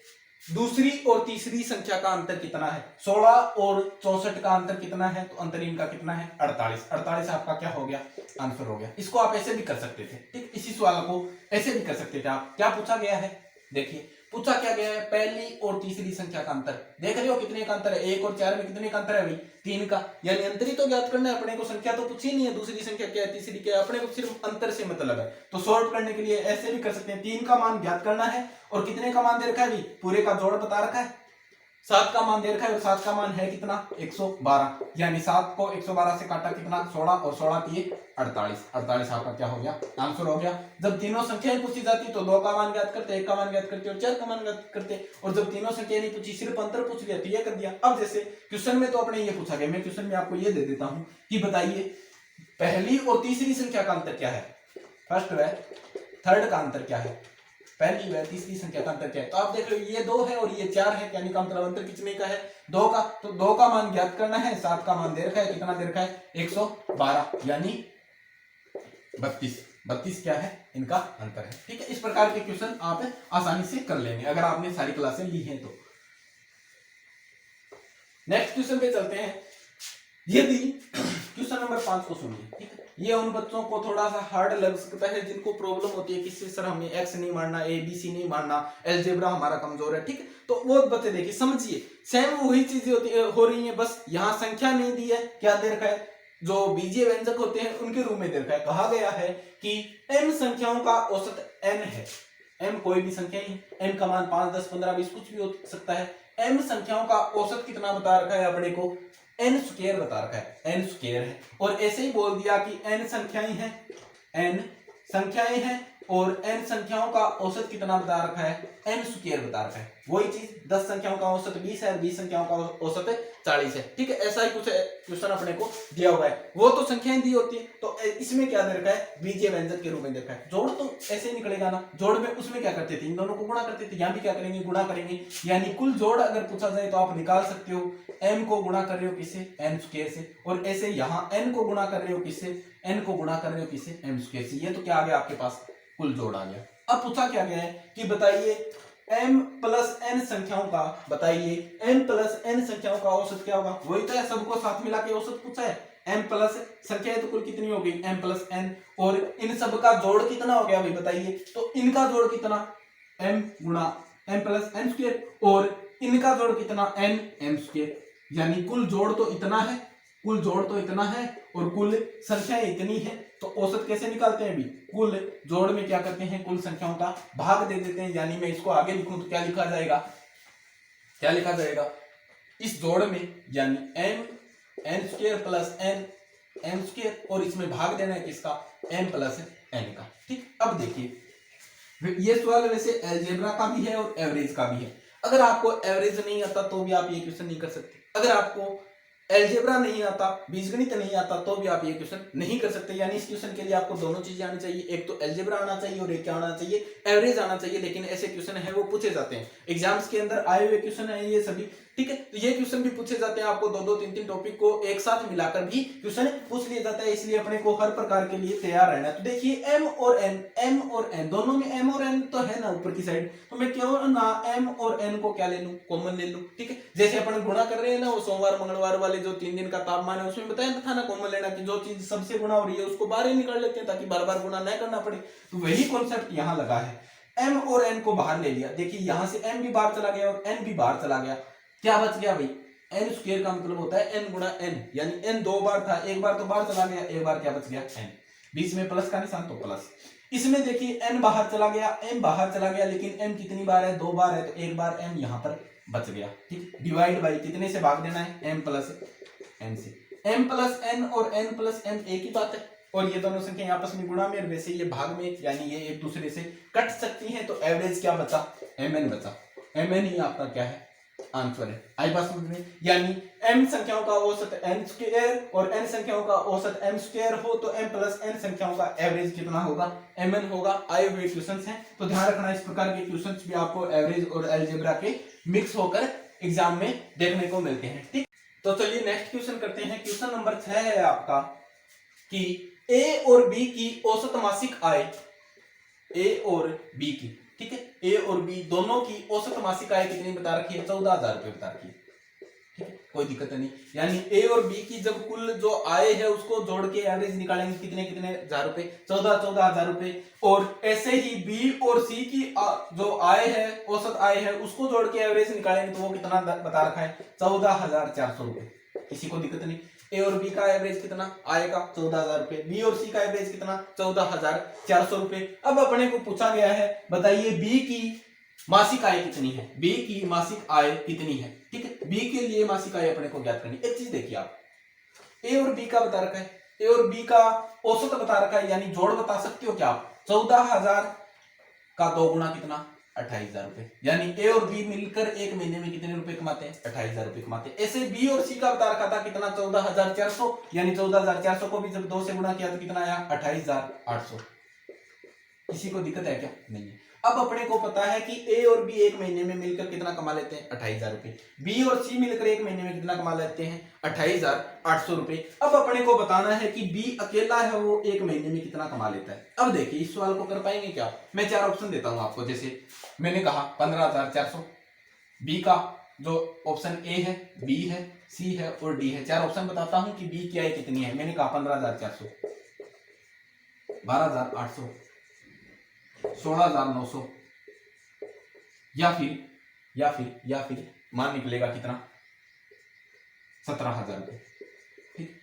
दूसरी और तीसरी संख्या का अंतर कितना है। 16 और 64 का अंतर कितना है, तो अंतर इनका कितना है, 48। 48 आपका क्या हो गया, आंसर हो गया। इसको आप ऐसे भी कर सकते थे, ठीक, इसी सवाल को ऐसे भी कर सकते थे आप। क्या पूछा गया है, देखिए पूछा क्या गया है, पहली और तीसरी संख्या का अंतर। देख रहे हो कितने का अंतर है, 1 और 4 में कितने का अंतर है भाई, 3 का। यानी अंतर ही तो ज्ञात करना है अपने को, संख्या तो पूछी नहीं है दूसरी संख्या क्या है, तीसरी क्या है, अपने को सिर्फ अंतर से मतलब है। तो सॉल्व करने के लिए ऐसे भी कर सकते हैं, 3 का मान ज्ञात करना है और कितने का मान दे रखा है भाई, पूरे का जोड़ बता रखा है। 7 का मान दे रखा है और 7 का मान है कितना, 112, यानी 7 को 112 से काटा कितना, 16, और 16 की 48। 48 आपका क्या हो गया, आंसर हो गया। जब तीनों संख्याएं पूछी जाती तो 2 का मान ज्ञात करते, 1 का मान ज्ञात करते और 4 का मान ज्ञात करते, और जब तीनों संख्याएं नहीं पूछी सिर्फ अंतर पूछ लिया तो ये कर दिया। अब जैसे क्वेश्चन में तो अपने ये पूछा गया, मैं क्वेश्चन में आपको ये दे देता हूं कि बताइए पहली और तीसरी संख्या का अंतर क्या है, फर्स्ट व थर्ड का अंतर क्या है, पहली व तीसरी संख्या का अंतर क्या है। तो आप देख लो ये 2 है और ये 4 है, यानी का मतलब अंतर कितने का है, 2 का। तो 2 का मान ज्ञात करना है, 7 का मान दे रखा है, कितना दे रखा है, 112, यानी 32। 32 क्या है, इनका अंतर है। ठीक है, इस प्रकार के क्वेश्चन आप आसानी से कर लेंगे अगर आपने सारी क्लासें ली हैं तो। नेक्स्ट क्वेश्चन पे चलते हैं। यदि क्वेश्चन नंबर 5 को सुनिए, ठीक है। ये उन बच्चों को थोड़ा सा हार्ड लग सकता है जिनको प्रॉब्लम होती है किससे, सर हमें एक्स नहीं मानना, ए बी सी नहीं मानना, अलजेब्रा हमारा कमजोर है, ठीक है। तो वो बच्चे देखिए समझिए, सेम वही चीजें हो रही है, बस यहाँ संख्या नहीं दी है, क्या दे रखा है, जो बीजीय व्यंजक होते हैं उनके रूप में दे रखा है। कहा गया है कि m संख्याओं का औसत n है, m कोई भी संख्या ही, n का मान 5 10 15 20 कुछ भी हो सकता है। m संख्याओं का औसत कितना बता रखा है अपने को, n स्क्वायर बता रखा है, n स्क्वायर है। और ऐसे ही बोल दिया कि n संख्याएं हैं, n संख्याएं हैं और n संख्याओं का औसत कितना बता रखा है, n स्क्वायर बता रखा है। वही चीज 10 संख्याओं का औसत 20 है, 20 संख्याओं का औसत 40 है, ठीक है। ऐसा ही कुछ क्वेश्चन अपने को दिया हुआ है, वो तो संख्याएं दी होती है, तो इसमें क्या दे रखा है, बीजीय व्यंजक के रूप में देखा है। जोड़ तो ऐसे ही निकलेगा ना, जोड़ में उसमें क्या करते थे, इन दोनों को गुणा करते थे, यहाँ भी क्या करेंगे, गुणा करेंगे। यानी कुल जोड़ अगर पूछा जाए तो आप निकाल सकते हो, m को गुणा कर रहे हो किससे, n स्क्वायर से, और ऐसे यहाँ n को गुणा कर रहे हो किससे, n को गुणा कर रहे हो किससे, m स्क्वायर से। ये तो क्या आ गया आपके पास, कुल जोड़ आ गया। अब पूछा क्या गया है कि बताइए m प्लस n संख्याओं का, बताइए m प्लस n संख्याओं का औसत क्या होगा। वही तो है, सबको साथ मिला के औसत पूछा है। m प्लस संख्याएं तो कुल कितनी हो गई, m प्लस n, और इन सब का जोड़ कितना हो गया भाई बताइए, तो इनका जोड़ कितना, m गुणा m प्लस n स्क्वायर, और इनका जोड़ कितना, n m स्क्वायर। यानी कुल जोड़ तो इतना है, कुल जोड़ तो इतना है और कुल संख्याएं इतनी है। तो औसत कैसे निकालते हैं भी, कुल जोड़ में क्या करते हैं, कुल संख्याओं का भाग दे देते हैं। यानी मैं इसको आगे लिखूं तो क्या लिखा जाएगा, क्या लिखा जाएगा, इस जोड़ में यानी m n square plus n m square, और इसमें भाग देना है किसका, m प्लस n का। ठीक, अब देखिए ये सवाल वैसे अलजेब्रा का भी है और एवरेज का भी है। अगर आपको एवरेज नहीं आता तो भी आप ये क्वेश्चन नहीं कर सकते, अगर आपको अलजेब्रा नहीं आता, बीजगणित नहीं आता, तो भी आप ये क्वेश्चन नहीं कर सकते। यानी इस क्वेश्चन के लिए आपको दोनों चीजें आनी चाहिए, एक तो अलजेब्रा आना चाहिए और एक क्या आना चाहिए, एवरेज आना चाहिए। लेकिन ऐसे क्वेश्चन है वो पूछे जाते हैं, एग्जाम्स के अंदर आए हुए क्वेश्चन है ये सभी, ठीक है। तो ये क्वेश्चन भी पूछे जाते हैं आपको, 2-2, 3-3 टॉपिक को एक साथ मिलाकर भी क्वेश्चन पूछ लिया जाता है, इसलिए अपने को हर प्रकार के लिए तैयार रहना है। तो देखिए m और n दोनों में m और n तो है ना ऊपर की साइड, तो मैं क्यों ना m और n को क्या ले लूं, कॉमन ले लूं, ठीक है। जैसे अपन गुणा कर रहे हैं ना, वो सोमवार मंगलवार वाले जो 3 दिन का तापमान है उसमें बताया था ना कॉमन लेना, कि जो चीज सबसे गुणा हो रही है उसको बाहर ही निकाल लेते हैं ताकि बार बार गुणा न करना पड़े। तो वही कॉन्सेप्ट यहाँ लगा है, m और n को बाहर ले लिया, देखिए यहां से m भी बाहर चला गया और n भी बाहर चला गया, क्या बच गया भाई, n स्क्वायर का मतलब होता है n गुणा n, यानी n 2 बार था, एक बार तो बाहर चला गया, एक बार क्या बच गया n, बीच में प्लस का निशान तो प्लस। इसमें देखिए n बाहर चला गया, m बाहर चला गया, लेकिन m कितनी बार है, 2 बार है, तो एक बार m यहाँ पर बच गया, ठीक। डिवाइड बाई कितने से भाग देना है, m प्लस n से, m प्लस n और n प्लस m एक ही बात है, और ये दोनों संख्या आपस में गुणा में, वैसे ये भाग में, यानी ये एक दूसरे से कट सकती हैं, तो एवरेज क्या बचा, mn बचा, mn ही आपका क्या है, आंसर है। आई बात समझ में, यानी m संख्याओं का औसत n स्क्वायर और n संख्याओं का औसत m स्क्वायर हो तो m प्लस n संख्याओं का एवरेज कितना होगा, mn होगा। आए हुए क्वेश्चंस हैं, तो ध्यान रखना इस प्रकार के क्वेश्चंस भी आपको एवरेज और अलजेब्रा के मिक्स होकर एग्जाम में देखने को मिलते हैं, ठीक। तो चलिए नेक्स्ट क्वेश्चन करते हैं। क्वेश्चन नंबर 6 है आपका कि a और b की औसत मासिक आय, a और b की, ठीक है, a और b दोनों की औसत मासिक आय कितनी बता रखी है, 14,000 रुपए बता रखी है, ठीक है, कोई दिक्कत नहीं। यानी a और b की जब कुल जो आय है उसको जोड़ के एवरेज निकालेंगे, कितने कितने हजार रुपए, 14,000 रुपए, और ऐसे ही b और c की जो आय है, औसत आय है, उसको जोड़ के एवरेज निकालेंगे तो वो कितना बता रखा है, 14,400 रुपए। किसी को दिक्कत नहीं। ए और बी का एवरेज कितना आएगा, 14,000 रुपए, बी और सी का एवरेज कितना, 14,400 रुपए। अब अपने को पूछा गया है, बताइए बी की मासिक आय कितनी है, बी की मासिक आय कितनी है, ठीक है। बी के लिए मासिक आय अपने को ज्ञात करनी। एक चीज देखिए आप, ए और बी का बता रखा है, ए और बी का औसत बता रखा है, यानी जोड़ बता सकते हो क्या आप, 14,000 का 2 गुना कितना, 28,000 रुपए। यानी ए और बी मिलकर एक महीने में कितने रुपए कमाते हैं, 28,000 रुपए कमाते हैं। ऐसे बी और सी का बता रखा था कितना, 14,400, यानी 14,400 को भी जब 2 से गुणा किया तो कितना आया, 28,800। किसी को दिक्कत है क्या, नहीं है। अब अपने को पता है कि ए और बी एक महीने में मिलकर कितना कमा लेते हैं, 28,000 रुपए। बी और सी मिलकर एक महीने में कितना कमा लेते हैं, 28,800 रुपए। अब अपने को बताना है कि बी अकेला है वो एक महीने में कितना कमा लेता है। अब देखिए इस सवाल को कर पाएंगे क्या, मैं 4 ऑप्शन देता हूं आपको। जैसे मैंने कहा 15,400, बी का जो ऑप्शन ए है, बी है, सी है और डी है। 4 ऑप्शन बताता हूं कि बी की आय कितनी है। मैंने कहा 15,400, 12,800, 16,900, या फिर मान निकलेगा कितना, 17,000 रुपए, ठीक।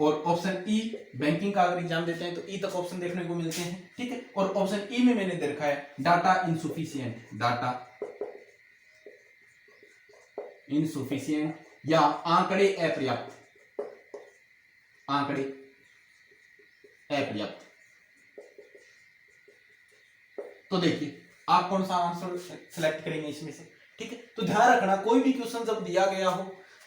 और ऑप्शन ई, बैंकिंग का अगर एग्जाम देते हैं तो ई तक ऑप्शन देखने को मिलते हैं, ठीक है। और ऑप्शन ई में मैंने दे रखा है डाटा इनसुफिशिएंट, डाटा इनसुफिशिएंट या आंकड़े अपर्याप्त, आंकड़े अपर्याप्त। तो देखिए आप कौन सा आंसर सिलेक्ट करेंगे इसमें से, ठीक है। तो ध्यान रखना कोई भी क्वेश्चन जब दिया गया हो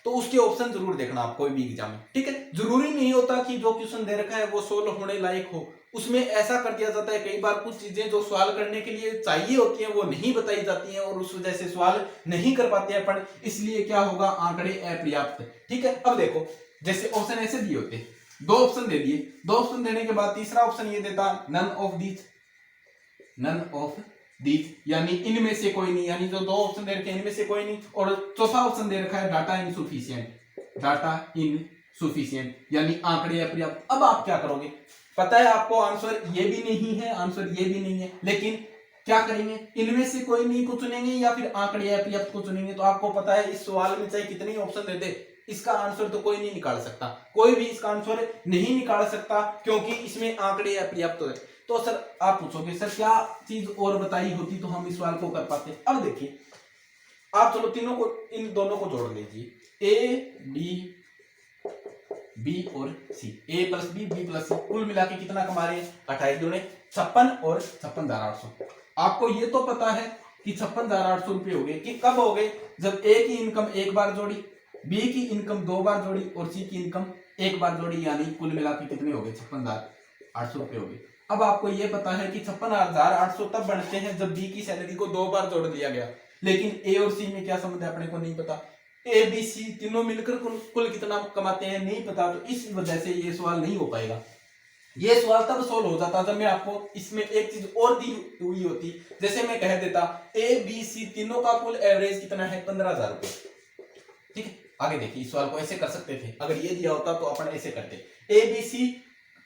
तो उसके ऑप्शन जरूर देखना आप कोई भी एग्जाम में, ठीक है। जरूरी नहीं होता कि जो क्वेश्चन दे रखा है वो सोल्व होने लायक हो, उसमें ऐसा कर दिया जाता है कई बार कुछ चीजें जो सवाल करने के लिए चाहिए होती हैं वो नहीं बताई जाती हैं और उस वजह से सवाल नहीं कर पाते हैं अपन, इसलिए क्या होगा, आंकड़े अपर्याप्त, ठीक है। अब देखो जैसे ऑप्शन ऐसे दिए होते, 2 ऑप्शन दे दिए, 2 ऑप्शन देने के बाद तीसरा ऑप्शन ये देता none of these, none of these यानी इनमें से कोई नहीं, यानी जो 2 ऑप्शन दे रखे हैं इनमें से कोई नहीं। और चौथा ऑप्शन दे रखा है डाटा इनसुफिशिएंट, डाटा इनसुफिशिएंट यानी आंकड़े अपर्याप्त। अब आप क्या करोगे, पता है आपको आंसर ये भी नहीं है, आंसर ये भी नहीं है, लेकिन क्या करेंगे, इनमें से कोई नहीं को चुनेंगे या फिर आंकड़े अपर्याप्त को चुनेंगे। तो आपको पता है इस सवाल में चाहे कितने ऑप्शन दे दे, इसका आंसर तो कोई नहीं निकाल सकता, कोई भी इसका आंसर नहीं निकाल सकता क्योंकि इसमें आंकड़े अपर्याप्त है। तो सर आप पूछोगे सर क्या चीज और बताई होती तो हम इस सवाल को कर पाते। अब देखिए आप चलो तीनों को, इन दोनों को जोड़ लीजिए, ए डी बी और सी, ए प्लस बी, बी प्लस सी, कुल मिला के कितना कमा रहे हैं, 28 दूने 56 और 56,800। आपको ये तो पता है कि 56,800 रुपये हो गए, कि कब हो गए, जब ए की इनकम एक बार जोड़ी, बी की इनकम 2 बार जोड़ी और सी की इनकम 1 बार जोड़ी, यानी कुल मिला के कितने हो गए, 56,800 रुपये हो गए। अब आपको ये पता है कि 56,800 तब बनते हैं जब बी की सैलरी को 2 बार जोड़ दिया गया, लेकिन ए और सी में क्या संबंध है अपने को नहीं पता। ए बी सी तीनों मिलकर कुल कितना कमाते हैं नहीं पता, तो इस वजह से ये सवाल नहीं हो पाएगा। ये सवाल तब सोल्व हो जाता जब मैं आपको इसमें एक चीज और दी हुई होती, जैसे मैं कह देता ए बी सी तीनों का कुल एवरेज कितना है 15,000 रुपए, ठीक है। आगे देखिए इस सवाल को ऐसे कर सकते थे, अगर ये दिया होता तो अपन ऐसे करते, ए बी सी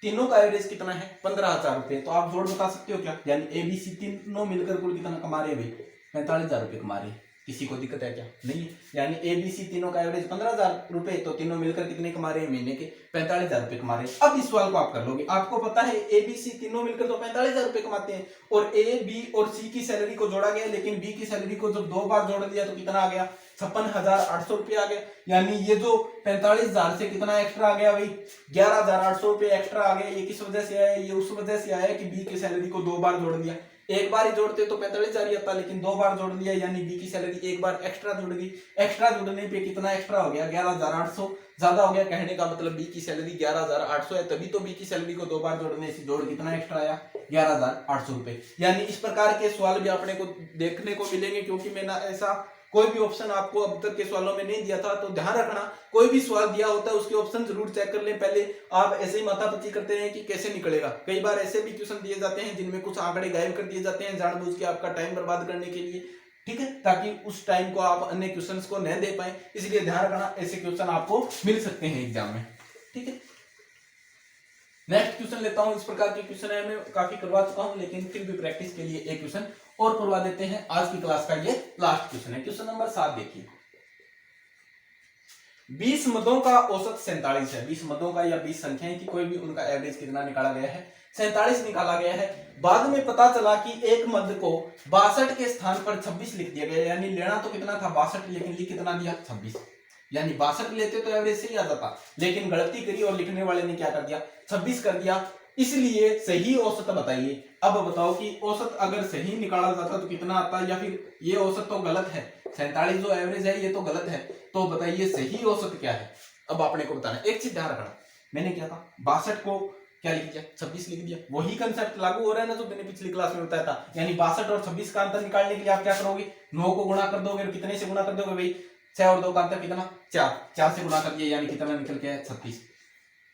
तीनों का एवरेज कितना है 15,000 रुपए, तो आप जोड़ बता सकते हो क्या, यानी ए बी सी तीनों मिलकर कुल कितना कमा रहे हैं भाई 45,000 रुपए कमा रहे हैं। किसी को दिक्कत है क्या, नहीं है। यानी ए बी सी तीनों का एवरेज 15,000 रुपए, तो तीनों मिलकर कितने कमा रहे हैं महीने के 45,000 रुपए कमा रहे हैं। अब इस सवाल को आप कर लोगे, आपको पता है ए बी सी तीनों मिलकर तो 45,000 रुपए कमाते हैं, और ए बी और सी की सैलरी को जोड़ा गया, लेकिन बी की सैलरी को जब 2 बार जोड़ दिया तो कितना आ गया 56,800 रुपये आ गया। यानी ये जो 45,000 से कितना एक्स्ट्रा आ गया भाई 11,800 रुपये एक्स्ट्रा आ गया। ये किस वजह से आया, ये उस वजह से आया कि बी की सैलरी को 2 बार जोड़ दिया। एक बार ही जोड़ते तो 45,000 ही आता, लेकिन 2 बार जोड़ दिया, यानी बी की सैलरी एक बार एक्स्ट्रा जुड़ गई। एक्स्ट्रा जुड़ने पे कितना एक्स्ट्रा हो गया 11,800 ज्यादा हो गया। कहने का मतलब बी की सैलरी 11,800 है, तभी तो बी की सैलरी को 2 बार जोड़ने से जोड़ कितना एक्स्ट्रा आया 11,800 रुपए। यानी इस प्रकार के सवाल भी अपने को देखने को मिलेंगे, क्योंकि मैंने ऐसा कोई भी ऑप्शन आपको अब तक के सवालों में नहीं दिया था। तो ध्यान रखना, कोई भी सवाल दिया होता है उसके ऑप्शन जरूर चेक कर लें पहले। आप ऐसे ही माथापच्ची करते हैं कि कैसे निकलेगा। कई बार ऐसे भी क्वेश्चन दिए जाते हैं जिनमें कुछ आंकड़े गायब कर दिए जाते हैं जानबूझ के आपका टाइम बर्बाद करने के लिए, ठीक है, ताकि उस टाइम को आप अन्य क्वेश्चंस को न दे पाए। इसलिए ध्यान रखना, ऐसे क्वेश्चन आपको मिल सकते हैं एग्जाम में, ठीक है। नेक्स्ट क्वेश्चन लेता हूं। इस प्रकार के क्वेश्चन है मैं काफी करवा चुका हूं, लेकिन फिर भी प्रैक्टिस के लिए एक क्वेश्चन और करवा देते हैं। आज की क्लास का ये लास्ट क्वेश्चन है। क्वेश्चन नंबर 7 देखिए, 20 मदों का औसत 47 है। 20 मदों का या 20 संख्याएं की कोई भी उनका एवरेज कितना निकाला गया है 47 निकाला गया है। बाद में पता चला कि एक मद को 62 के स्थान पर 26 लिख दिया गया। यानी लेना तो कितना था 62, लेकिन लिख कितना दिया 26। यानी 62 लेते तो एवरेज सही आ जाता, लेकिन गलती करी और लिखने वाले ने क्या कर दिया 26 कर दिया। इसलिए सही औसत बताइए। अब बताओ कि औसत अगर सही निकाला जाता तो कितना आता, या फिर ये औसत तो गलत है, 47 जो एवरेज है ये तो गलत है, तो बताइए सही औसत क्या है। अब आपने को बताना। एक चीज ध्यान रखना, मैंने क्या था 62 को क्या लिख दिया 26 लिख दिया। वही कंसेप्ट लागू हो रहा है ना जो मैंने पिछली क्लास में बताया था। यानी 62 और 26 का अंतर निकालने के लिए आप क्या करोगे 9 को गुणा कर दोगे, और कितने से गुणा कर दोगे भाई 6 और 2 का अंतर कितना 4 से गुणा कर दिया, यानी कितना निकल के 36।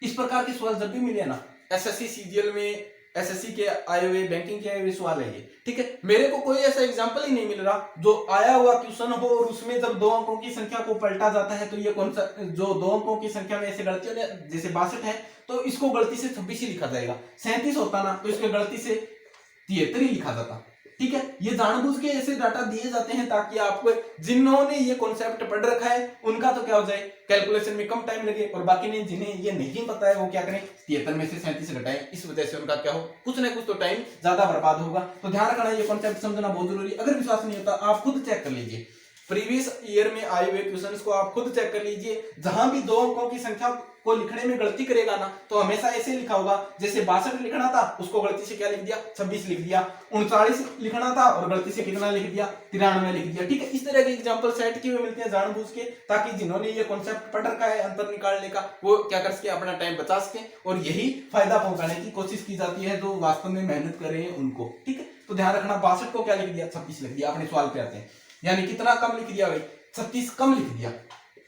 इस प्रकार के सवाल जब भी मिले ना एसएससी सीजीएल में, एसएससी के आए हुए, बैंकिंग के आए हुए सवाल है ये, ठीक है। मेरे को कोई ऐसा एग्जांपल ही नहीं मिल रहा जो आया हुआ क्वेश्चन हो और उसमें जब 2 अंकों की संख्या को पलटा जाता है तो ये कौन सा जो 2 अंकों की संख्या में ऐसे गलती हो, जैसे 62 है तो इसको गलती से 26 ही लिखा जाएगा। 37 होता ना तो इसको गलती से 73 ही लिखा जाता, ठीक है। ये जानबूझ के ऐसे डाटा दिए जाते हैं ताकि आपको, जिन्होंने ये कॉन्सेप्ट पढ़ रखा है उनका तो क्या हो जाए कैलकुलेशन में कम टाइम लगे, और बाकी ने जिन्हें ये नहीं पता है वो क्या करें 73 में से 37 घटाएं। इस वजह से उनका क्या हो कुछ ना कुछ तो टाइम ज्यादा बर्बाद होगा। तो ध्यान रखना, ये कॉन्सेप्ट समझना बहुत जरूरी। अगर विश्वास नहीं होता आप खुद चेक कर लीजिए, प्रीवियस ईयर में आए हुए क्वेश्चंस को आप खुद चेक कर लीजिए। जहां भी 2 अंकों की संख्या को लिखने में गलती करेगा ना तो हमेशा ऐसे लिखा होगा, जैसे 62 लिखना था उसको गलती से क्या लिख दिया 26 लिख दिया, 39 लिखना था और गलती से कितना लिख दिया 93 लिख दिया, ठीक है। इस तरह के एग्जांपल सेट किए हुए मिलते हैं जानबूझ के, ताकि जिन्होंने ये कॉन्सेप्ट पढ़ रखा है अंतर निकालने का वो क्या कर सके अपना टाइम बचा सके, और यही फायदा पहुंचाने की कोशिश की जाती है जो वास्तव में मेहनत कर रहे हैं उनको, ठीक है। तो ध्यान रखना 62 को क्या लिख दिया 26 लिख दिया। अपने सवाल पे आते हैं, यानी कितना कम लिख दिया भाई 36 कम लिख दिया,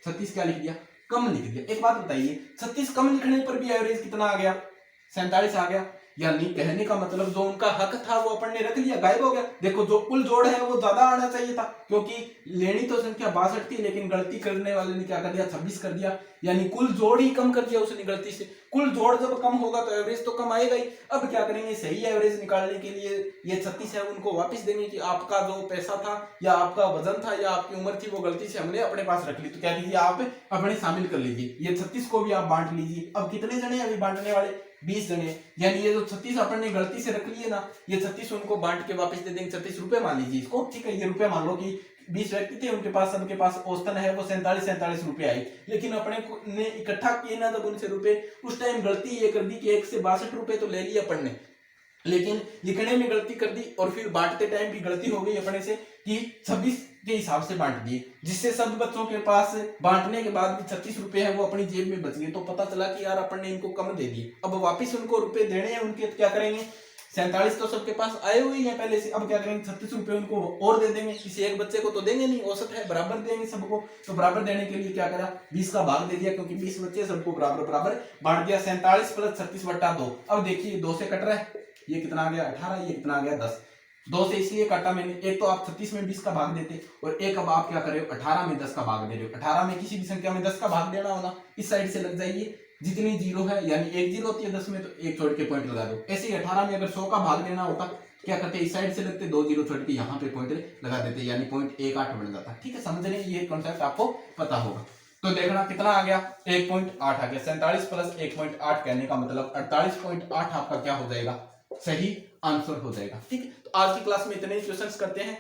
36 क्या लिख दिया कम लिख दिया। एक बात बताइए 36 कम लिखने पर भी एवरेज कितना आ गया 47 आ गया। यानी कहने का मतलब जो उनका हक था वो अपन ने रख लिया, गायब हो गया। देखो जो कुल जोड़ है वो ज्यादा आना चाहिए था, क्योंकि लेनी तो संख्या 62 थी, लेकिन गलती करने वाले ने क्या कर दिया 26 कर दिया, यानी कुल जोड़ ही कम कर दिया उसने गलती से। कुल जोड़ जब कम होगा तो एवरेज तो कम आएगा ही। अब क्या करेंगे सही एवरेज निकालने के लिए ये 36 है उनको वापस देंगे कि आपका जो पैसा था या आपका वजन था या आपकी उम्र थी वो गलती से हमने अपने पास रख ली, तो क्या कीजिए आप अपने शामिल कर लीजिए। ये 36 को भी आप बांट लीजिए। अब कितने जने अभी बांटने वाले 20 जने, यानी ये जो 36 अपन ने गलती से रख लिए ना ये 36 उनको बांट के वापस दे देंगे। 36 रुपए मान लीजिए इसको, ठीक है। ये रुपए मान लो कि 20 व्यक्ति थे उनके पास, सबके पास औसतन है वो 47 रुपए आई, लेकिन अपने ने इकट्ठा किए ना जब उनसे रुपए, उस टाइम गलती ये कर दी कि 1 से 62 रुपए तो ले लिए अपन ने, लेकिन लिखने में गलती कर दी और फिर बांटते टाइम भी गलती हो गई अपने से कि 26 के हिसाब से बांट दिए, जिससे सब बच्चों के पास बांटने के बाद भी 36 रुपए है वो अपनी जेब में बच गए। तो पता चला कि यार अपन ने इनको कम दे दिए। अब वापस उनको रुपए देने हैं उनके, तो क्या करेंगे 47 तो सबके पास आए हुए हैं पहले से, अब क्या करेंगे 36 रुपए उनको और दे देंगे, किसी एक बच्चे को तो देंगे नहीं, औसत है बराबर देंगे सबको। तो बराबर देने के लिए क्या करा, 20 का भाग दे दिया, क्योंकि 20 बच्चे सबको बराबर बराबर बांट दिया। 47 प्लस 36/2। अब देखिए 2 से कट रहा है, ये कितना आ गया 18, ये कितना आ गया 10। 2 से इसलिए काटा मैंने, एक तो आप 36 में 20 का भाग देते, और एक अब आप क्या कर रहे हो 18 में 10 का भाग दे रहे हो। 18 में किसी भी संख्या में 10 का भाग देना होना, इस साइड से लग जाइए, जितनी जीरो है यानी एक जीरो होती है 10 में, तो एक छोड़ के पॉइंट लगा दो। ऐसे ही 18 में अगर 100 का भाग देना होता, क्या करते, इस साइड से लगते, 2 जीरो छोड़ के यहाँ पे पॉइंट लगा देते, यानी पॉइंट 18 बन जाता। ठीक है, समझ रहे हैं, ये कॉन्सेप्ट आपको पता होगा। तो देखना कितना आ गया 1.8 आ गया। 47 प्लस 1.8 कहने का मतलब 48.8 आपका क्या हो जाएगा, सही आंसर हो जाएगा। ठीक है, तो आज की क्लास में इतने ही क्वेश्चंस करते हैं।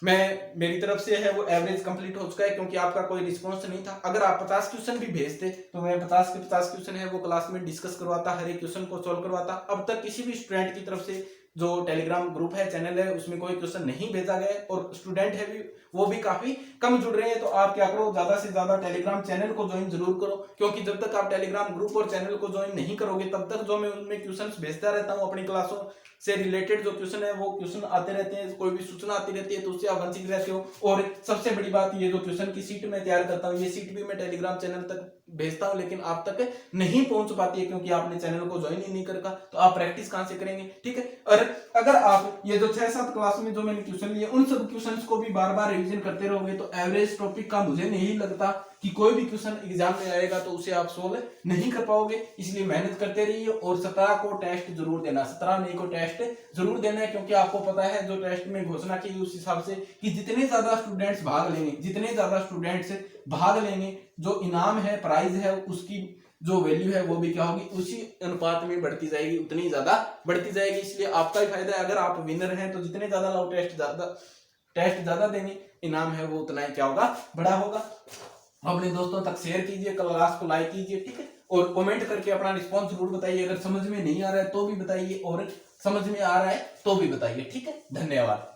मेरी तरफ से है वो एवरेज कंप्लीट हो चुका है, क्योंकि आपका कोई रिस्पॉन्स नहीं था। अगर आप 50 क्वेश्चन भी भेजते तो मैं 50 के 50 क्वेश्चन है वो क्लास में डिस्कस करवाता, हर एक क्वेश्चन को सॉल्व करवाता। अब तक किसी भी स्टूडेंट की तरफ से जो टेलीग्राम ग्रुप है, चैनल है, उसमें कोई क्वेश्चन नहीं भेजा गया, और स्टूडेंट है भी वो भी काफी कम जुड़ रहे हैं। तो आप क्या करो, ज्यादा से ज्यादा टेलीग्राम चैनल को ज्वाइन जरूर करो, क्योंकि जब तक आप टेलीग्राम ग्रुप और चैनल को ज्वाइन नहीं करोगे, तब तक जो मैं उनमें क्वेश्चन भेजता रहता हूँ अपनी क्लासों से रिलेटेड, जो क्वेश्चन है वो क्वेश्चन आते रहते हैं, कोई भी सूचना आती रहती है, तो उससे आप वंचित रहते हो। और सबसे बड़ी बात, ये जो क्वेश्चन की सीट मैं तैयार करता हूँ, ये सीट भी मैं टेलीग्राम चैनल तक भेजता हूँ, लेकिन आप तक नहीं पहुंच पाती है, क्योंकि आपने चैनल को ज्वाइन ही नहीं करका। तो आप प्रैक्टिस कहां से करेंगे। ठीक है, और अगर आप ये जो 6-7 क्लास में जो मैंने क्वेश्चन लिए, उन सब क्वेश्चंस को भी बार बार रिवीजन करते रहोगे, तो एवरेज टॉपिक का मुझे नहीं लगता कि कोई भी क्वेश्चन एग्जाम में आएगा तो उसे आप सोल्व नहीं कर पाओगे। इसलिए मेहनत करते रहिए, और 17 को टेस्ट जरूर देना, 17 मई को टेस्ट जरूर देना है, क्योंकि आपको पता है जो टेस्ट में घोषणा की उस हिसाब से कि जितने ज्यादा स्टूडेंट्स भाग लेंगे, जितने ज्यादा स्टूडेंट्स भाग लेंगे, जो इनाम है, प्राइज है, उसकी जो वैल्यू है वो भी क्या होगी, उसी अनुपात में बढ़ती जाएगी, उतनी ज्यादा बढ़ती जाएगी। इसलिए आपका ही फायदा है। अगर आप विनर हैं तो जितने ज्यादा लोग टेस्ट ज्यादा देंगे, इनाम है वो उतना ही क्या होगा, बड़ा होगा। अपने दोस्तों तक शेयर कीजिए, क्लास को लाइक कीजिए। ठीक है, और कमेंट करके अपना रिस्पॉन्स जरूर बताइए। अगर समझ में नहीं आ रहा है तो भी बताइए, और समझ में आ रहा है तो भी बताइए। ठीक है, धन्यवाद।